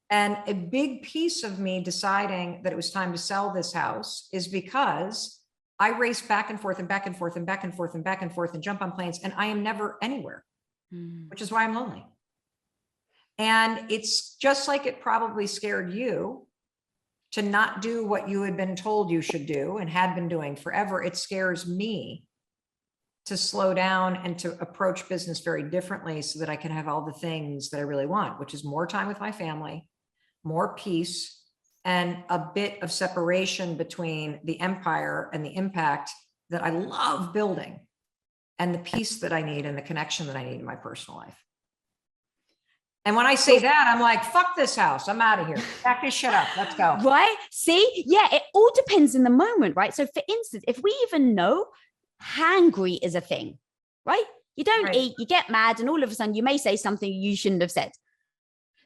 And a big piece of me deciding that it was time to sell this house is because I race back and forth and back and forth and back and forth and back and forth and jump on planes, and I am never anywhere, which is why I'm lonely. And it's just like it probably scared you to not do what you had been told you should do and had been doing forever. It scares me to slow down and to approach business very differently so that I can have all the things that I really want, which is more time with my family, more peace, and a bit of separation between the empire and the impact that I love building and the peace that I need and the connection that I need in my personal life. And when I say that, I'm like, fuck this house. I'm out of here. Back this shit up. Let's go. Right? See? Yeah, it all depends in the moment, right? So for instance, if we even know hangry is a thing, right? You don't eat, you get mad, and all of a sudden you may say something you shouldn't have said.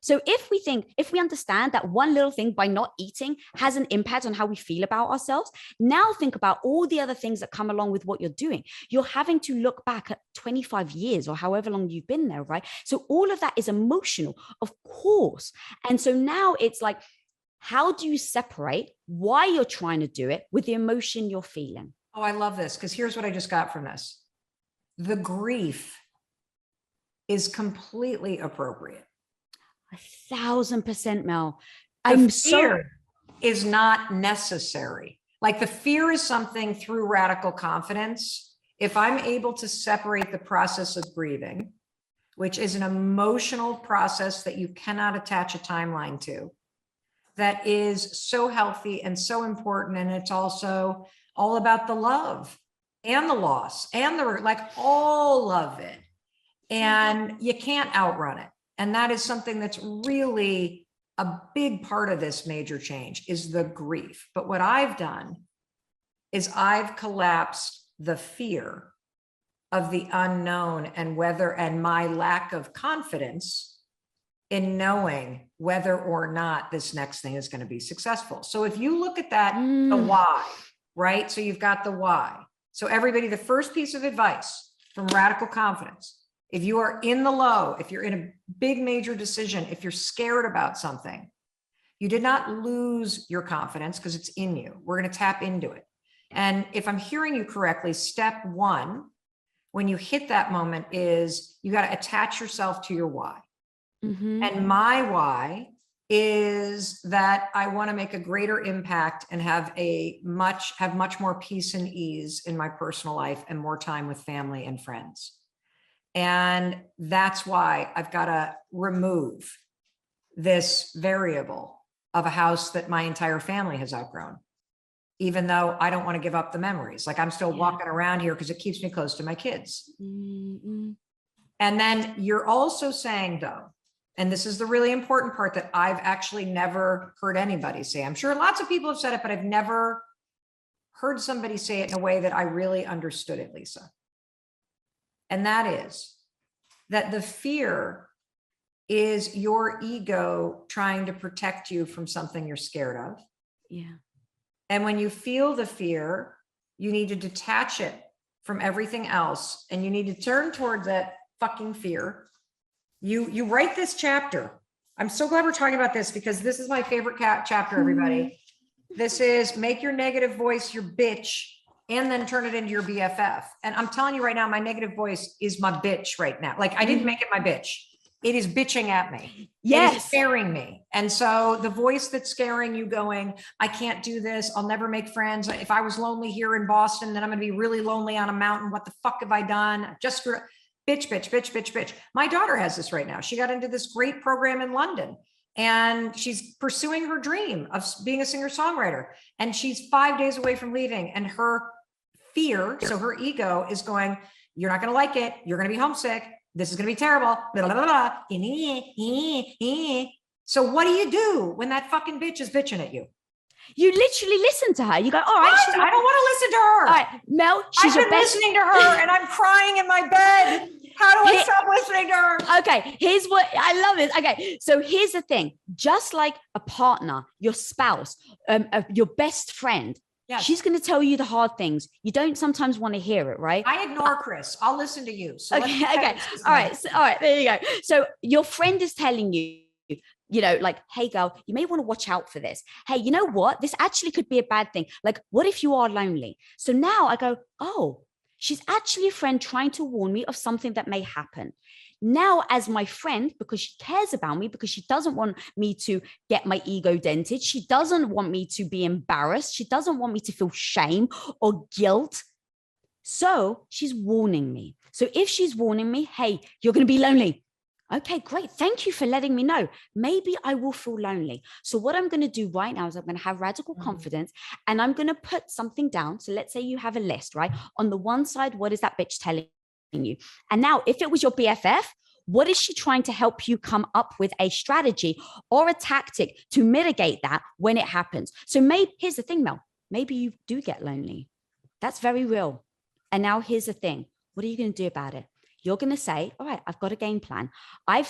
So if we understand that one little thing by not eating has an impact on how we feel about ourselves, now think about all the other things that come along with what you're doing. You're having to look back at 25 years or however long you've been there, right? So all of that is emotional, of course. And so now it's like, how do you separate why you're trying to do it with the emotion you're feeling? Oh, I love this, because here's what I just got from this. The grief is completely appropriate. 1,000%, Mel. The fear is not necessary. Like, the fear is something through radical confidence. If I'm able to separate the process of grieving, which is an emotional process that you cannot attach a timeline to, that is so healthy and so important. And it's also all about the love and the loss and all of it. And you can't outrun it. And that is something that's really a big part of this major change, is the grief. But what I've done is I've collapsed the fear of the unknown and my lack of confidence in knowing whether or not this next thing is going to be successful. So if you look at that, the why, right? So you've got the why. So everybody, the first piece of advice from Radical Confidence, if you are in the low, if you're in a big major decision, if you're scared about something, you did not lose your confidence because it's in you. We're going to tap into it. And if I'm hearing you correctly, step one, when you hit that moment, is you got to attach yourself to your why. Mm-hmm. And my why is that I want to make a greater impact and have much more peace and ease in my personal life and more time with family and friends. And that's why I've got to remove this variable of a house that my entire family has outgrown, even though I don't want to give up the memories. Like I'm still walking around here because it keeps me close to my kids. Mm-hmm. And then you're also saying, though, and this is the really important part that I've actually never heard anybody say. I'm sure lots of people have said it, but I've never heard somebody say it in a way that I really understood it, Lisa. And that is that the fear is your ego trying to protect you from something you're scared of. Yeah. And when you feel the fear, you need to detach it from everything else. And you need to turn towards that fucking fear. You write this chapter. I'm so glad we're talking about this because this is my favorite chapter, everybody. This is make your negative voice your bitch and then turn it into your BFF. And I'm telling you right now, my negative voice is my bitch right now. Like I didn't make it my bitch. It is bitching at me. Yes. It is scaring me. And so the voice that's scaring you going, I can't do this. I'll never make friends. If I was lonely here in Boston, then I'm going to be really lonely on a mountain. What the fuck have I done? Just screw it. Bitch, bitch, bitch, bitch, bitch. My daughter has this right now. She got into this great program in London and she's pursuing her dream of being a singer-songwriter. And she's 5 days away from leaving. And her fear, so her ego is going, you're not going to like it. You're going to be homesick. This is going to be terrible. Blah, blah, blah, blah. So what do you do when that fucking bitch is bitching at you? You literally listen to her. You go, all right. I don't want to listen to her. All right, Mel, she's I've been listening to her and I'm crying in my bed. How do I stop listening to her? Okay, here's what I love it. Okay, so here's the thing. Just like a partner, your spouse, your best friend, she's going to tell you the hard things. You don't sometimes want to hear it, right? I ignore Chris. I'll listen to you. So okay. All right, there you go. So your friend is telling you, like, hey girl, you may want to watch out for this. Hey, you know what? This actually could be a bad thing. Like, what if you are lonely? So now I go, oh, she's actually a friend trying to warn me of something that may happen. Now, as my friend, because she cares about me, because she doesn't want me to get my ego dented. She doesn't want me to be embarrassed. She doesn't want me to feel shame or guilt. So she's warning me. So if she's warning me, hey, you're going to be lonely. Okay, great. Thank you for letting me know. Maybe I will feel lonely. So what I'm going to do right now is I'm going to have radical confidence and I'm going to put something down. So let's say you have a list, right? On the one side, what is that bitch telling you? And now if it was your BFF, what is she trying to help you come up with a strategy or a tactic to mitigate that when it happens? So maybe, here's the thing, Mel, maybe you do get lonely. That's very real. And now here's the thing. What are you going to do about it? You're going to say, all right, I've got a game plan. I've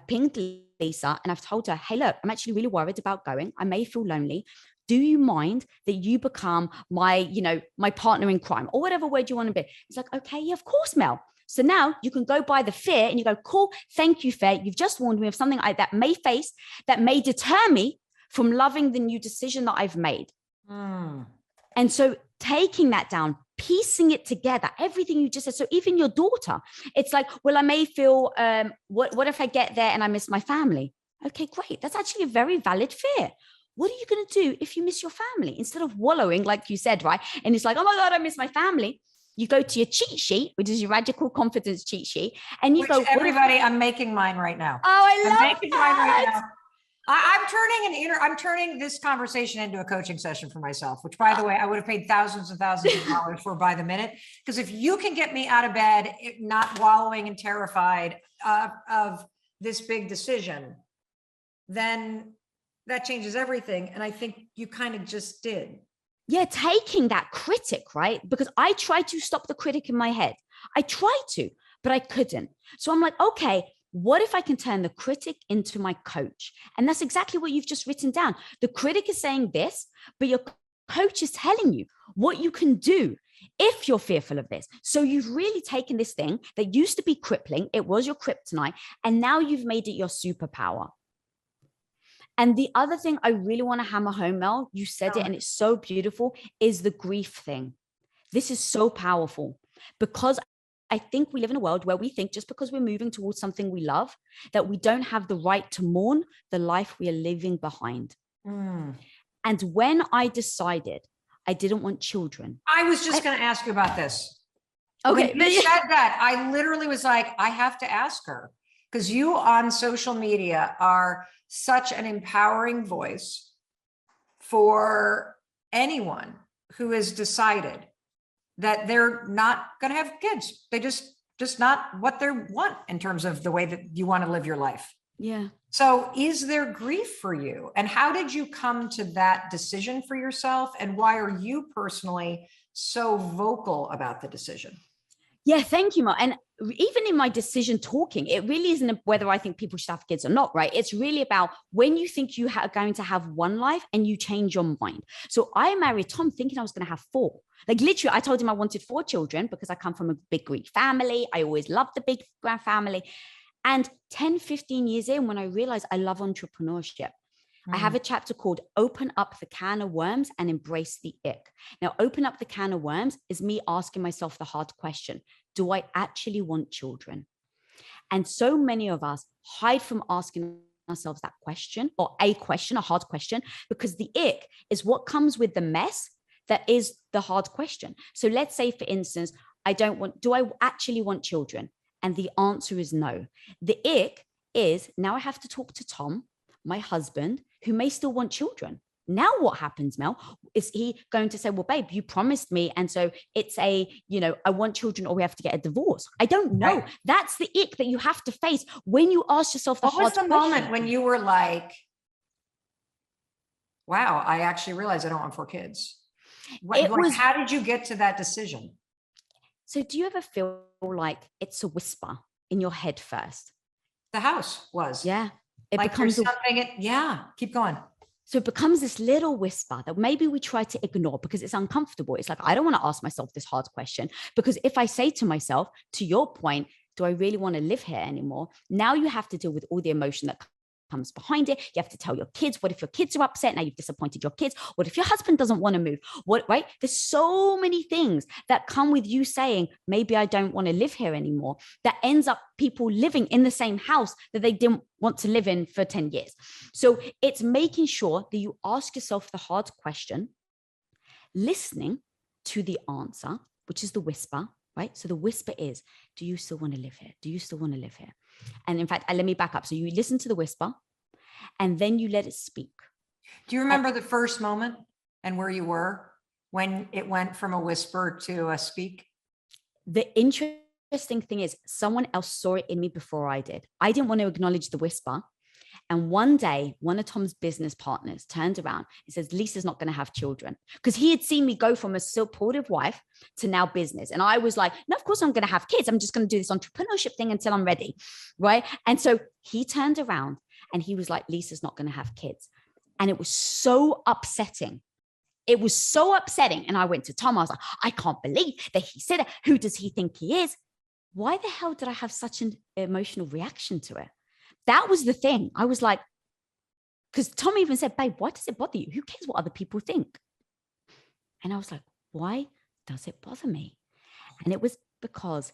pinged Lisa and I've told her, hey, look, I'm actually really worried about going. I may feel lonely. Do you mind that you become my partner in crime or whatever word you want to be? It's like, okay, yeah, of course, Mel. So now you can go by the fear and you go, cool, thank you, fear. You've just warned me of something that may deter me from loving the new decision that I've made. And so taking that down, piecing it together, everything you just said. So even your daughter, it's like, well, I may feel, what if I get there and I miss my family? Okay, great. That's actually a very valid fear. What are you going to do if you miss your family? Instead of wallowing, like you said, right? And it's like, oh my God, I miss my family. You go to your cheat sheet, which is your radical confidence cheat sheet. And you go, everybody, I'm making mine right now. Oh, I'm making mine right now. I'm turning this conversation into a coaching session for myself, which, by the way, I would have paid thousands and thousands of dollars for by the minute. Because if you can get me out of bed, not wallowing and terrified of this big decision, then that changes everything. And I think you kind of just did. Yeah, taking that critic, right? Because I tried to stop the critic in my head. I tried to, but I couldn't. So I'm like, okay, what if I can turn the critic into my coach? And that's exactly what you've just written down. The critic is saying this, but your coach is telling you what you can do if you're fearful of this. So you've really taken this thing that used to be crippling, it was your kryptonite, and now you've made it your superpower. And the other thing I really want to hammer home, Mel, you said it and it's so beautiful, is the grief thing. This is so powerful because I think we live in a world where we think just because we're moving towards something we love, that we don't have the right to mourn the life we are leaving behind. And when I decided I didn't want children. I was just going to ask you about this. Okay. When you said that, I literally was like, I have to ask her, because you on social media are such an empowering voice for anyone who has decided that they're not going to have kids. They just not what they want in terms of the way that you want to live your life. Yeah. So is there grief for you? And how did you come to that decision for yourself? And why are you personally so vocal about the decision? Yeah, thank you, Mel. And even in my decision talking, it really isn't whether I think people should have kids or not, right? It's really about when you think you are going to have one life and you change your mind. So I married Tom thinking I was going to have 4. Like literally, I told him I wanted 4 children because I come from a big Greek family. I always loved the big grand family. And 10, 15 years in, when I realized I love entrepreneurship, I have a chapter called Open Up the Can of Worms and Embrace the Ick. Now, open up the can of worms is me asking myself the hard question. Do I actually want children? And so many of us hide from asking ourselves that question, or a hard question, because the ick is what comes with the mess that is the hard question. So let's say, for instance, do I actually want children? And the answer is no. The ick is now I have to talk to Tom, my husband, who may still want children. Now what happens, Mel? Is he going to say, well, babe, you promised me. And so it's I want children or we have to get a divorce. I don't know. Right. That's the ick that you have to face when you ask yourself the hard question. What was the moment when you were like, wow, I actually realized I don't want 4 kids? How did you get to that decision? So do you ever feel like it's a whisper in your head first? The house was. Yeah. It like becomes something. Keep going. So it becomes this little whisper that maybe we try to ignore because it's uncomfortable. It's like, I don't want to ask myself this hard question, because if I say to myself, to your point, do I really want to live here anymore? Now you have to deal with all the emotion that comes behind it. You have to tell your kids. What if your kids are upset? Now you've disappointed your kids. What if your husband doesn't want to move? Right? There's so many things that come with you saying, maybe I don't want to live here anymore, that ends up people living in the same house that they didn't want to live in for 10 years. So it's making sure that you ask yourself the hard question, listening to the answer, which is the whisper, right? So the whisper is, do you still want to live here? Do you still want to live here? And in fact, let me back up. So you listen to the whisper and then you let it speak. Do you remember the first moment and where you were when it went from a whisper to a speak? The interesting thing is someone else saw it in me before I did. I didn't want to acknowledge the whisper. And one day, one of Tom's business partners turned around and says, Lisa's not going to have children. Because he had seen me go from a supportive wife to now business. And I was like, no, of course I'm going to have kids. I'm just going to do this entrepreneurship thing until I'm ready. Right. And so he turned around and he was like, Lisa's not going to have kids. And it was so upsetting. It was so upsetting. And I went to Tom. I was like, I can't believe that he said it. Who does he think he is? Why the hell did I have such an emotional reaction to it? That was the thing. I was like, because Tom even said, babe, why does it bother you? Who cares what other people think? And I was like, why does it bother me? And it was because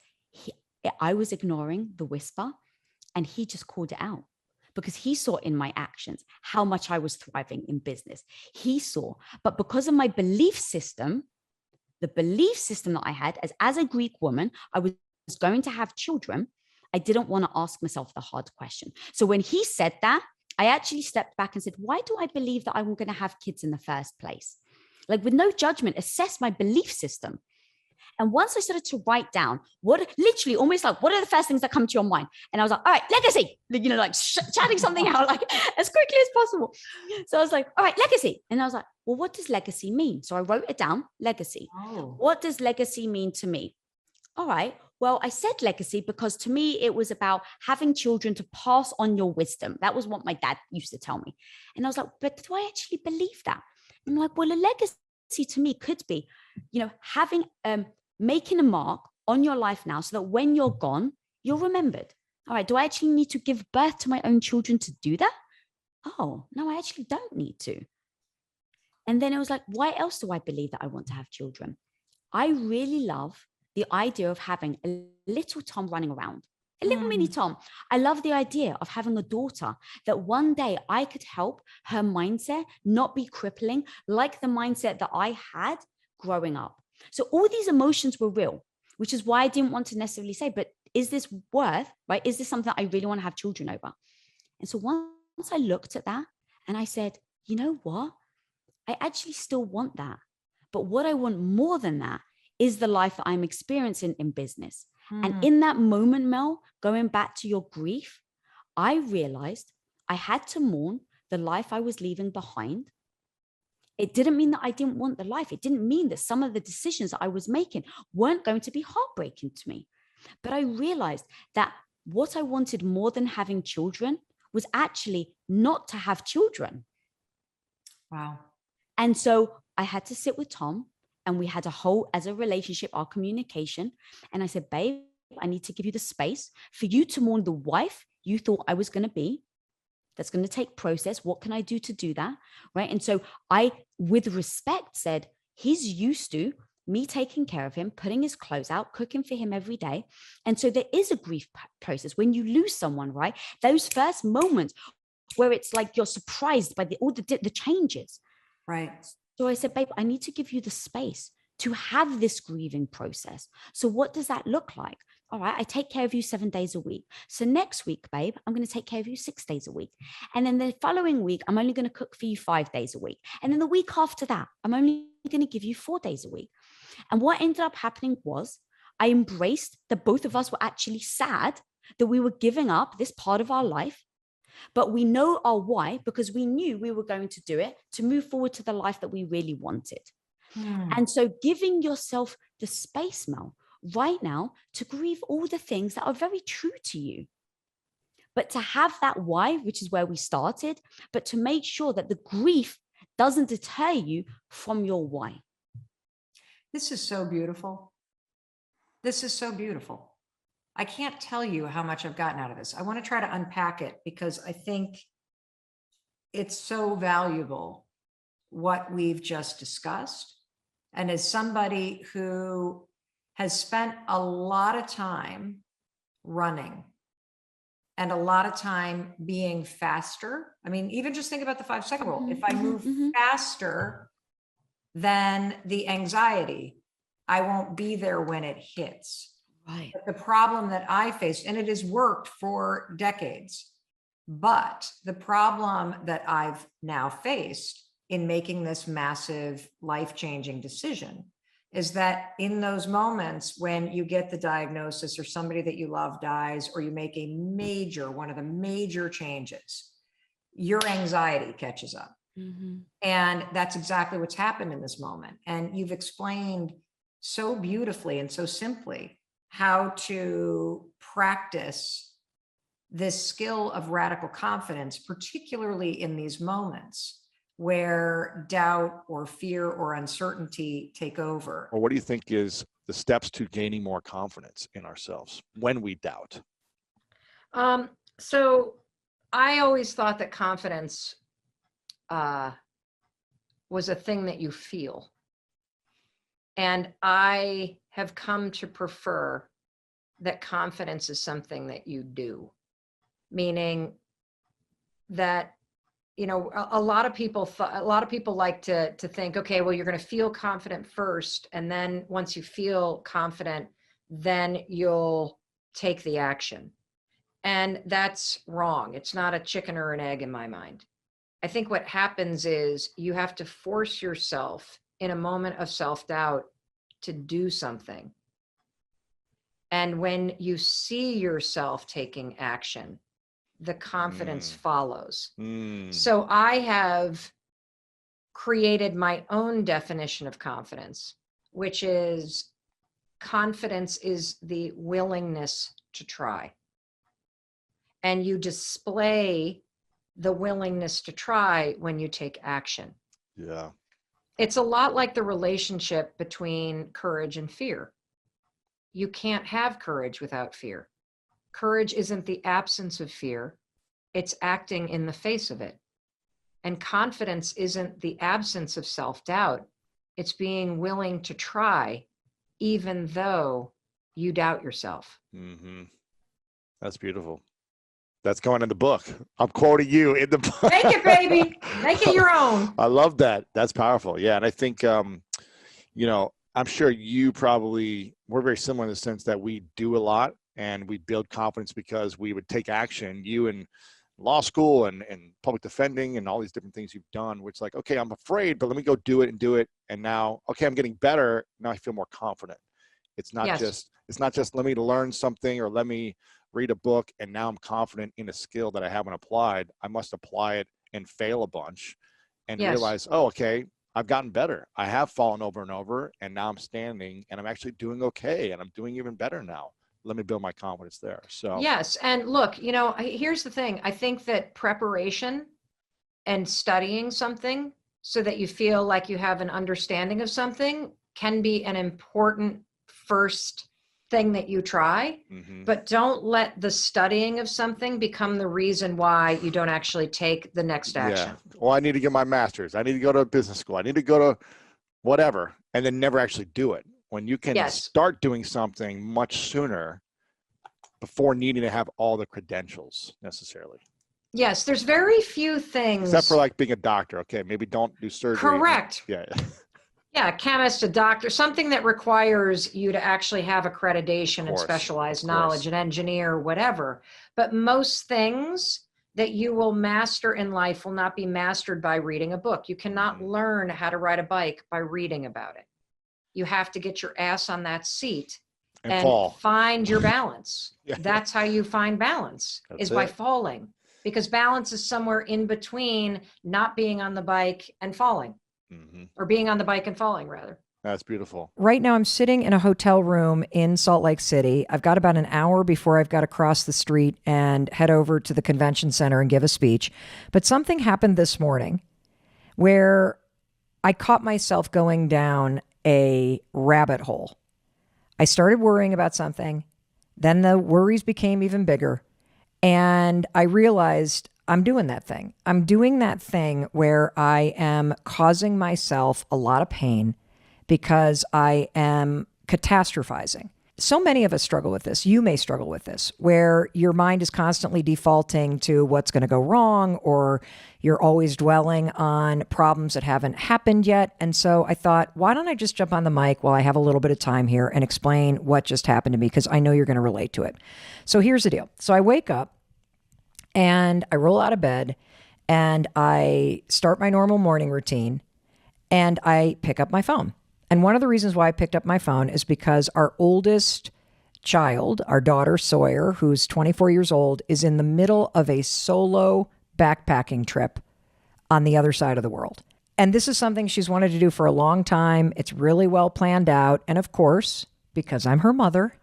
I was ignoring the whisper and he just called it out because he saw in my actions how much I was thriving in business. He saw, but because of my belief system, the belief system that I had as a Greek woman, I was going to have children. I didn't want to ask myself the hard question. So when he said that, I actually stepped back and said, why do I believe that I'm going to have kids in the first place? Like with no judgment, assess my belief system. And once I started to write down what are the first things that come to your mind? And I was like, all right, legacy, chatting something out like as quickly as possible. So I was like, all right, legacy. And I was like, well, what does legacy mean? So I wrote it down, legacy. Oh. What does legacy mean to me? All right. Well, I said legacy because to me, it was about having children to pass on your wisdom. That was what my dad used to tell me. And I was like, but do I actually believe that? I'm like, well, a legacy to me could be, having, making a mark on your life now so that when you're gone, you're remembered. All right, do I actually need to give birth to my own children to do that? Oh, no, I actually don't need to. And then it was like, why else do I believe that I want to have children? I really love the idea of having a little Tom running around, a little mini Tom. I love the idea of having a daughter that one day I could help her mindset not be crippling like the mindset that I had growing up. So all these emotions were real, which is why I didn't want to necessarily say, but is this worth, right? Is this something that I really want to have children over? And so once I looked at that and I said, you know what? I actually still want that. But what I want more than that is the life that I'm experiencing in business. And in that moment, Mel, going back to your grief, I realized I had to mourn the life I was leaving behind. It didn't mean that I didn't want the life. It didn't mean that some of the decisions that I was making weren't going to be heartbreaking to me. But I realized that what I wanted more than having children was actually not to have children. Wow. And so I had to sit with Tom, and we had as a relationship, our communication. And I said, babe, I need to give you the space for you to mourn the wife you thought I was going to be. That's going to take process. What can I do to do that? Right. And so I, with respect, said, he's used to me taking care of him, putting his clothes out, cooking for him every day. And so there is a grief process when you lose someone, right? Those first moments where it's like you're surprised by all the changes. Right. So I said, babe, I need to give you the space to have this grieving process. So what does that look like? All right, I take care of you 7 days a week. So next week, babe, I'm going to take care of you 6 days a week. And then the following week, I'm only going to cook for you 5 days a week. And then the week after that, I'm only going to give you 4 days a week. And what ended up happening was I embraced that both of us were actually sad that we were giving up this part of our life. But we know our why because we knew we were going to do it to move forward to the life that we really wanted. And so giving yourself the space, Mel, right now to grieve all the things that are very true to you. But to have that why, which is where we started, but to make sure that the grief doesn't deter you from your why. This is so beautiful. This is so beautiful. I can't tell you how much I've gotten out of this. I want to try to unpack it because I think it's so valuable what we've just discussed. And as somebody who has spent a lot of time running and a lot of time being faster. I mean, even just think about the 5-second rule. If I move faster than the anxiety, I won't be there when it hits. Right. But the problem that I faced, and it has worked for decades, but the problem that I've now faced in making this massive life-changing decision is that in those moments when you get the diagnosis or somebody that you love dies, or you make one of the major changes, your anxiety catches up. And that's exactly what's happened in this moment. And you've explained so beautifully and so simply how to practice this skill of radical confidence, particularly in these moments where doubt or fear or uncertainty take over. Or what do you think is the steps to gaining more confidence in ourselves when we doubt? So I always thought that confidence was a thing that you feel. And I have come to prefer that confidence is something that you do, meaning that, you know, a lot of people like to think, okay, well, you're going to feel confident first. And then once you feel confident, then you'll take the action. And that's wrong. It's not a chicken or an egg in my mind. I think what happens is you have to force yourself in a moment of self-doubt to do something. And when you see yourself taking action, the confidence follows. So I have created my own definition of confidence, which is confidence is the willingness to try. And you display the willingness to try when you take action. Yeah. It's a lot like the relationship between courage and fear. You can't have courage without fear. Courage isn't the absence of fear, it's acting in the face of it. And confidence isn't the absence of self-doubt, it's being willing to try, even though you doubt yourself. Mm-hmm. That's beautiful. That's going in the book. I'm quoting you in the book. Make it, baby. Make it your own. I love that. That's powerful. Yeah. And I think, I'm sure we're very similar in the sense that we do a lot and we build confidence because we would take action. You in law school and public defending and all these different things you've done, which like, okay, I'm afraid, but let me go do it. And now, okay, I'm getting better. Now I feel more confident. It's not just let me learn something or let me read a book and now I'm confident in a skill that I haven't applied. I must apply it and fail a bunch and realize, oh, okay, I've gotten better. I have fallen over and over and now I'm standing and I'm actually doing okay and I'm doing even better now. Let me build my confidence there. So yes. And look, here's the thing. I think that preparation and studying something so that you feel like you have an understanding of something can be an important first thing that you try, but don't let the studying of something become the reason why you don't actually take the next action. Yeah. Well, I need to get my master's. I need to go to business school. I need to go to whatever, and then never actually do it. When you can start doing something much sooner before needing to have all the credentials necessarily. Yes, there's very few things. Except for like being a doctor. Okay, maybe don't do surgery. Correct. Yeah. Yeah, a chemist, a doctor, something that requires you to actually have accreditation and specialized knowledge, an engineer, whatever. But most things that you will master in life will not be mastered by reading a book. You cannot learn how to ride a bike by reading about it. You have to get your ass on that seat and find your balance. That's how you find balance, by falling. Because balance is somewhere in between not being on the bike and falling. Or being on the bike and falling, rather. That's beautiful. Right now, I'm sitting in a hotel room in Salt Lake City. I've got about an hour before I've got to cross the street and head over to the convention center and give a speech. But something happened this morning where I caught myself going down a rabbit hole. I started worrying about something. Then the worries became even bigger. And I realized I'm doing that thing. I'm doing that thing where I am causing myself a lot of pain because I am catastrophizing. So many of us struggle with this. You may struggle with this, where your mind is constantly defaulting to what's going to go wrong, or you're always dwelling on problems that haven't happened yet. And so I thought, why don't I just jump on the mic while I have a little bit of time here and explain what just happened to me, because I know you're going to relate to it. So here's the deal. So I wake up and I roll out of bed and I start my normal morning routine and I pick up my phone. And one of the reasons why I picked up my phone is because our oldest child, our daughter Sawyer, who's 24 years old, is in the middle of a solo backpacking trip on the other side of the world. And this is something she's wanted to do for a long time. It's really well planned out. And of course, because I'm her mother,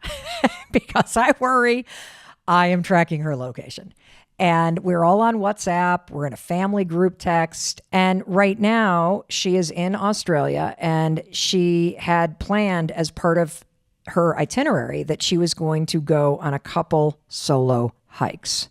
because I worry, I am tracking her location. And we're all on WhatsApp. We're in a family group text. And right now she is in Australia, and she had planned as part of her itinerary that she was going to go on a couple solo hikes.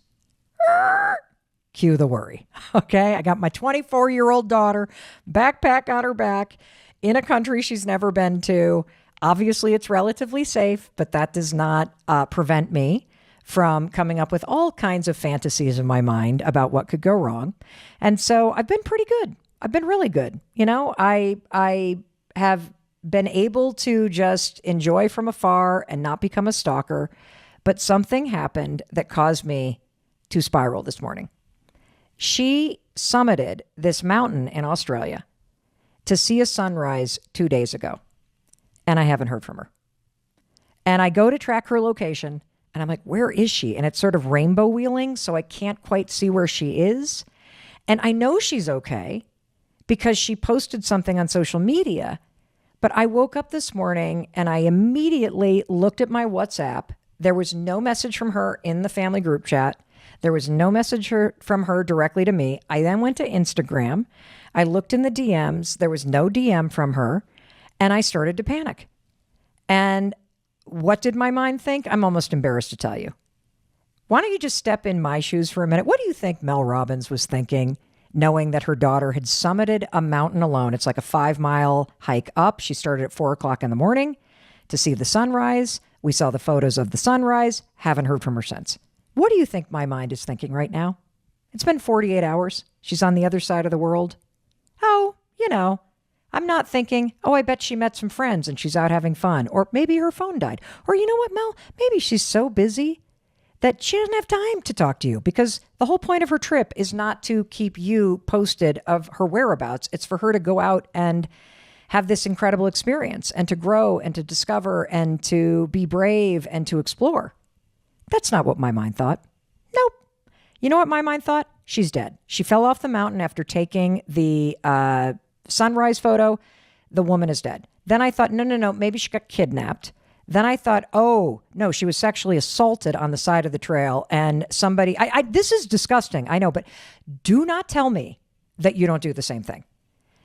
Cue the worry. Okay. I got my 24-year-old daughter, backpack on her back, in a country she's never been to. Obviously it's relatively safe, but that does not prevent me from coming up with all kinds of fantasies in my mind about what could go wrong. And so I've been pretty good. I've been really good. I have been able to just enjoy from afar and not become a stalker. But something happened that caused me to spiral this morning. She summited this mountain in Australia to see a sunrise 2 days ago. And I haven't heard from her. And I go to track her location. And I'm like, where is she? And it's sort of rainbow wheeling, so I can't quite see where she is. And I know she's okay because she posted something on social media. But I woke up this morning and I immediately looked at my WhatsApp. There was no message from her in the family group chat. There was no message from her directly to me. I then went to Instagram. I looked in the DMs. There was no DM from her. And I started to panic. And what did my mind think? I'm almost embarrassed to tell you. Why don't you just step in my shoes for a minute? What do you think Mel Robbins was thinking, knowing that her daughter had summited a mountain alone? It's like a 5-mile hike up. She started at 4:00 in the morning to see the sunrise. We saw the photos of the sunrise. Haven't heard from her since. What do you think my mind is thinking right now? It's been 48 hours. She's on the other side of the world. Oh, I'm not thinking, oh, I bet she met some friends and she's out having fun. Or maybe her phone died. Or you know what, Mel? Maybe she's so busy that she doesn't have time to talk to you, because the whole point of her trip is not to keep you posted of her whereabouts. It's for her to go out and have this incredible experience and to grow and to discover and to be brave and to explore. That's not what my mind thought. Nope. You know what my mind thought? She's dead. She fell off the mountain after taking the sunrise photo. The woman is dead. Then I thought, no, maybe she got kidnapped. Then I thought, oh, no, she was sexually assaulted on the side of the trail. And somebody, this is disgusting, I know, but do not tell me that you don't do the same thing.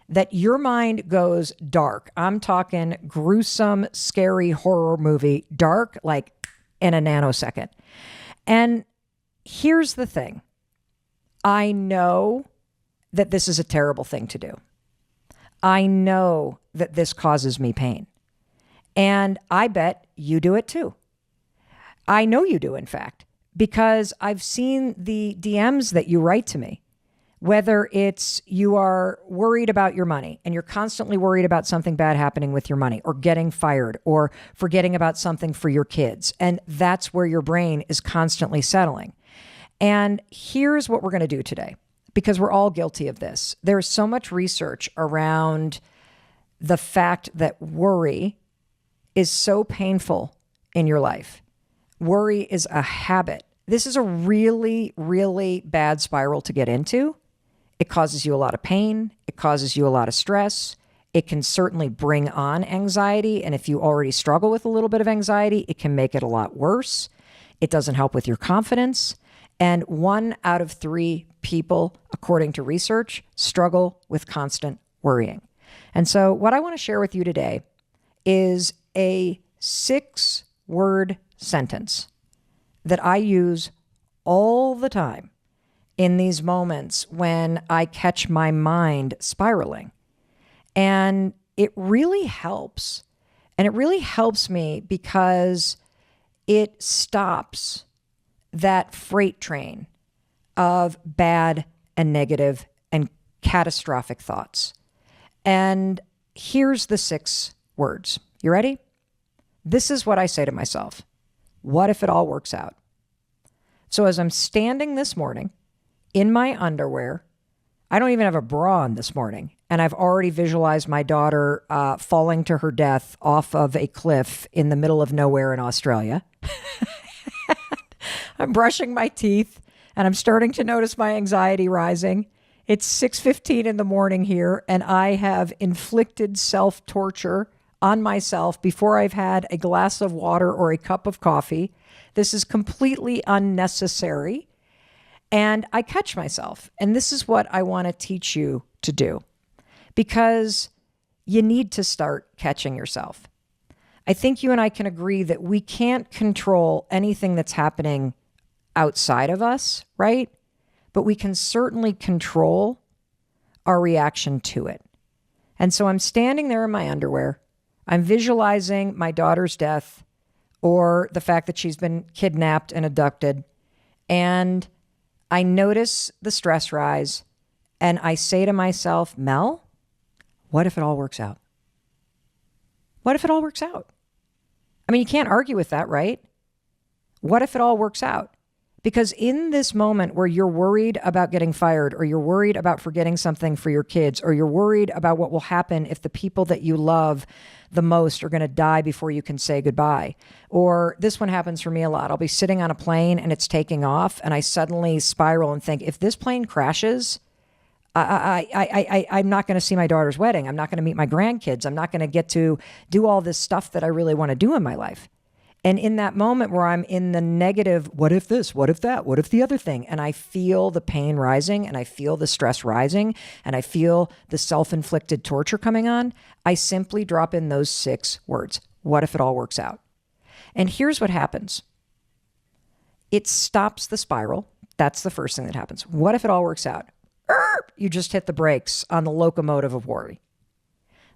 That your mind goes dark. I'm talking gruesome, scary horror movie, dark, like in a nanosecond. And here's the thing. I know that this is a terrible thing to do. I know that this causes me pain. And I bet you do it too. I know you do, in fact, because I've seen the DMs that you write to me, whether it's you are worried about your money and you're constantly worried about something bad happening with your money or getting fired or forgetting about something for your kids. And that's where your brain is constantly settling. And here's what we're going to do today, because we're all guilty of this. There's so much research around the fact that worry is so painful in your life. Worry is a habit. This is a really, really bad spiral to get into. It causes you a lot of pain. It causes you a lot of stress. It can certainly bring on anxiety. And if you already struggle with a little bit of anxiety, it can make it a lot worse. It doesn't help with your confidence. And 1 out of 3 people, according to research, struggle with constant worrying. And so what I want to share with you today is a 6-word sentence that I use all the time in these moments when I catch my mind spiraling. And it really helps. And it really helps me because it stops that freight train of bad and negative and catastrophic thoughts. And here's the 6 words. You ready? This is what I say to myself. What if it all works out? So as I'm standing this morning in my underwear, I don't even have a bra on this morning, and I've already visualized my daughter falling to her death off of a cliff in the middle of nowhere in Australia. I'm brushing my teeth, and I'm starting to notice my anxiety rising. It's 6:15 in the morning here, and I have inflicted self-torture on myself before I've had a glass of water or a cup of coffee. This is completely unnecessary. And I catch myself. And this is what I want to teach you to do, because you need to start catching yourself. I think you and I can agree that we can't control anything that's happening outside of us, right? But we can certainly control our reaction to it. And so I'm standing there in my underwear. I'm visualizing my daughter's death or the fact that she's been kidnapped and abducted. And I notice the stress rise, and I say to myself, Mel, what if it all works out? What if it all works out? I mean, you can't argue with that, right? What if it all works out? Because in this moment where you're worried about getting fired, or you're worried about forgetting something for your kids, or you're worried about what will happen if the people that you love the most are going to die before you can say goodbye. Or this one happens for me a lot. I'll be sitting on a plane and it's taking off, and I suddenly spiral and think, if this plane crashes, I'm not going to see my daughter's wedding. I'm not going to meet my grandkids. I'm not going to get to do all this stuff that I really want to do in my life. And in that moment where I'm in the negative, what if this, what if that, what if the other thing? And I feel the pain rising and I feel the stress rising and I feel the self-inflicted torture coming on, I simply drop in those 6 words. What if it all works out? And here's what happens. It stops the spiral. That's the first thing that happens. What if it all works out? You just hit the brakes on the locomotive of worry.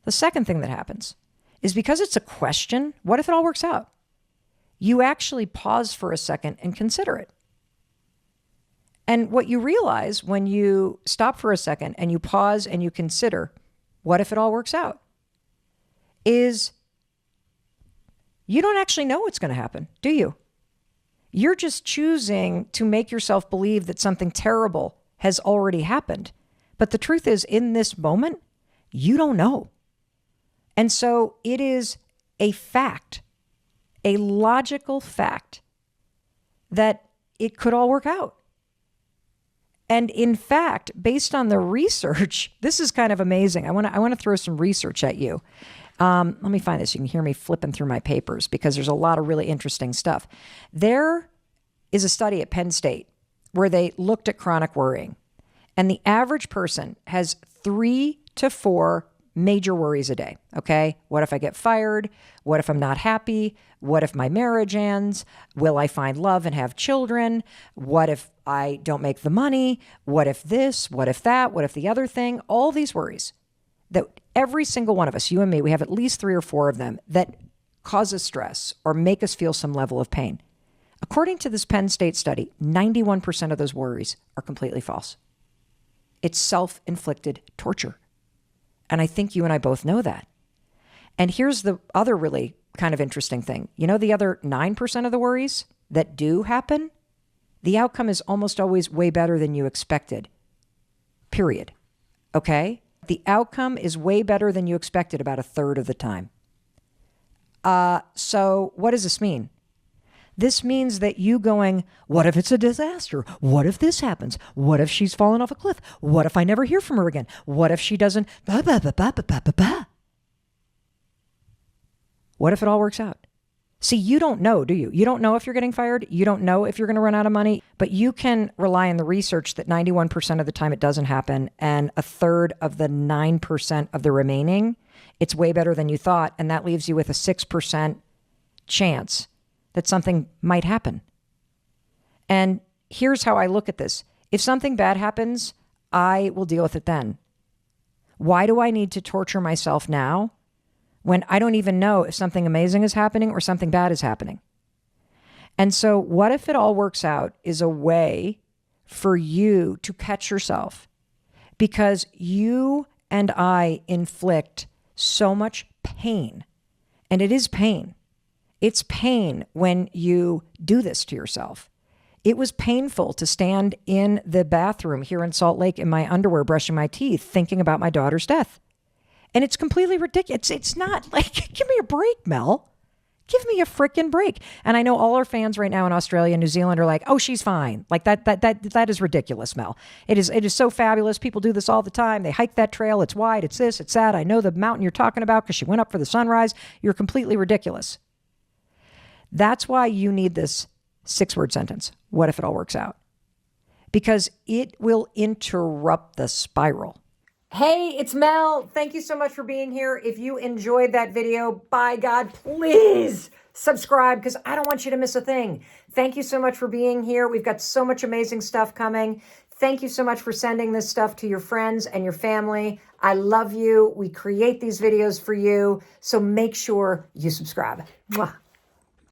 The second thing that happens is because it's a question, what if it all works out? You actually pause for a second and consider it. And what you realize when you stop for a second and you pause and you consider, what if it all works out? Is you don't actually know what's going to happen, do you? You're just choosing to make yourself believe that something terrible has already happened. But the truth is, in this moment, you don't know. And so it is a fact, a logical fact, that it could all work out. And in fact, based on the research, this is kind of amazing. I want to throw some research at you. Let me find this. You can hear me flipping through my papers because there's a lot of really interesting stuff. There is a study at Penn State where they looked at chronic worrying. And the average person has 3 to 4 major worries a day. Okay. What if I get fired? What if I'm not happy? What if my marriage ends? Will I find love and have children? What if I don't make the money? What if this? What if that? What if the other thing? All these worries that every single one of us, you and me, we have at least 3 or 4 of them that cause us stress or make us feel some level of pain. According to this Penn State study, 91% of those worries are completely false. It's self-inflicted torture. And I think you and I both know that. And here's the other really kind of interesting thing. You know, the other 9% of the worries that do happen, the outcome is almost always way better than you expected. Period. Okay? The outcome is way better than you expected about a third of the time. So what does this mean? This means that you going, what if it's a disaster? What if this happens? What if she's fallen off a cliff? What if I never hear from her again? What if she doesn't? What if it all works out? See, you don't know, do you? You don't know if you're getting fired. You don't know if you're going to run out of money, but you can rely on the research that 91% of the time it doesn't happen. And a third of the 9% of the remaining, it's way better than you thought. And that leaves you with a 6% chance that something might happen. And here's how I look at this. If something bad happens, I will deal with it then. Why do I need to torture myself now when I don't even know if something amazing is happening or something bad is happening? And so what if it all works out is a way for you to catch yourself, because you and I inflict so much pain, and it is pain. It's pain when you do this to yourself. It was painful to stand in the bathroom here in Salt Lake in my underwear, brushing my teeth, thinking about my daughter's death. And it's completely ridiculous. It's not like, give me a break, Mel. Give me a freaking break. And I know all our fans right now in Australia and New Zealand are like, oh, she's fine. Like that is ridiculous, Mel. It is so fabulous. People do this all the time. They hike that trail. It's wide. It's this, it's that. I know the mountain you're talking about because she went up for the sunrise. You're completely ridiculous. That's why you need this 6-word sentence. What if it all works out? Because it will interrupt the spiral. Hey, it's Mel. Thank you so much for being here. If you enjoyed that video, by God, please subscribe because I don't want you to miss a thing. Thank you so much for being here. We've got so much amazing stuff coming. Thank you so much for sending this stuff to your friends and your family. I love you. We create these videos for you. So make sure you subscribe. Mwah.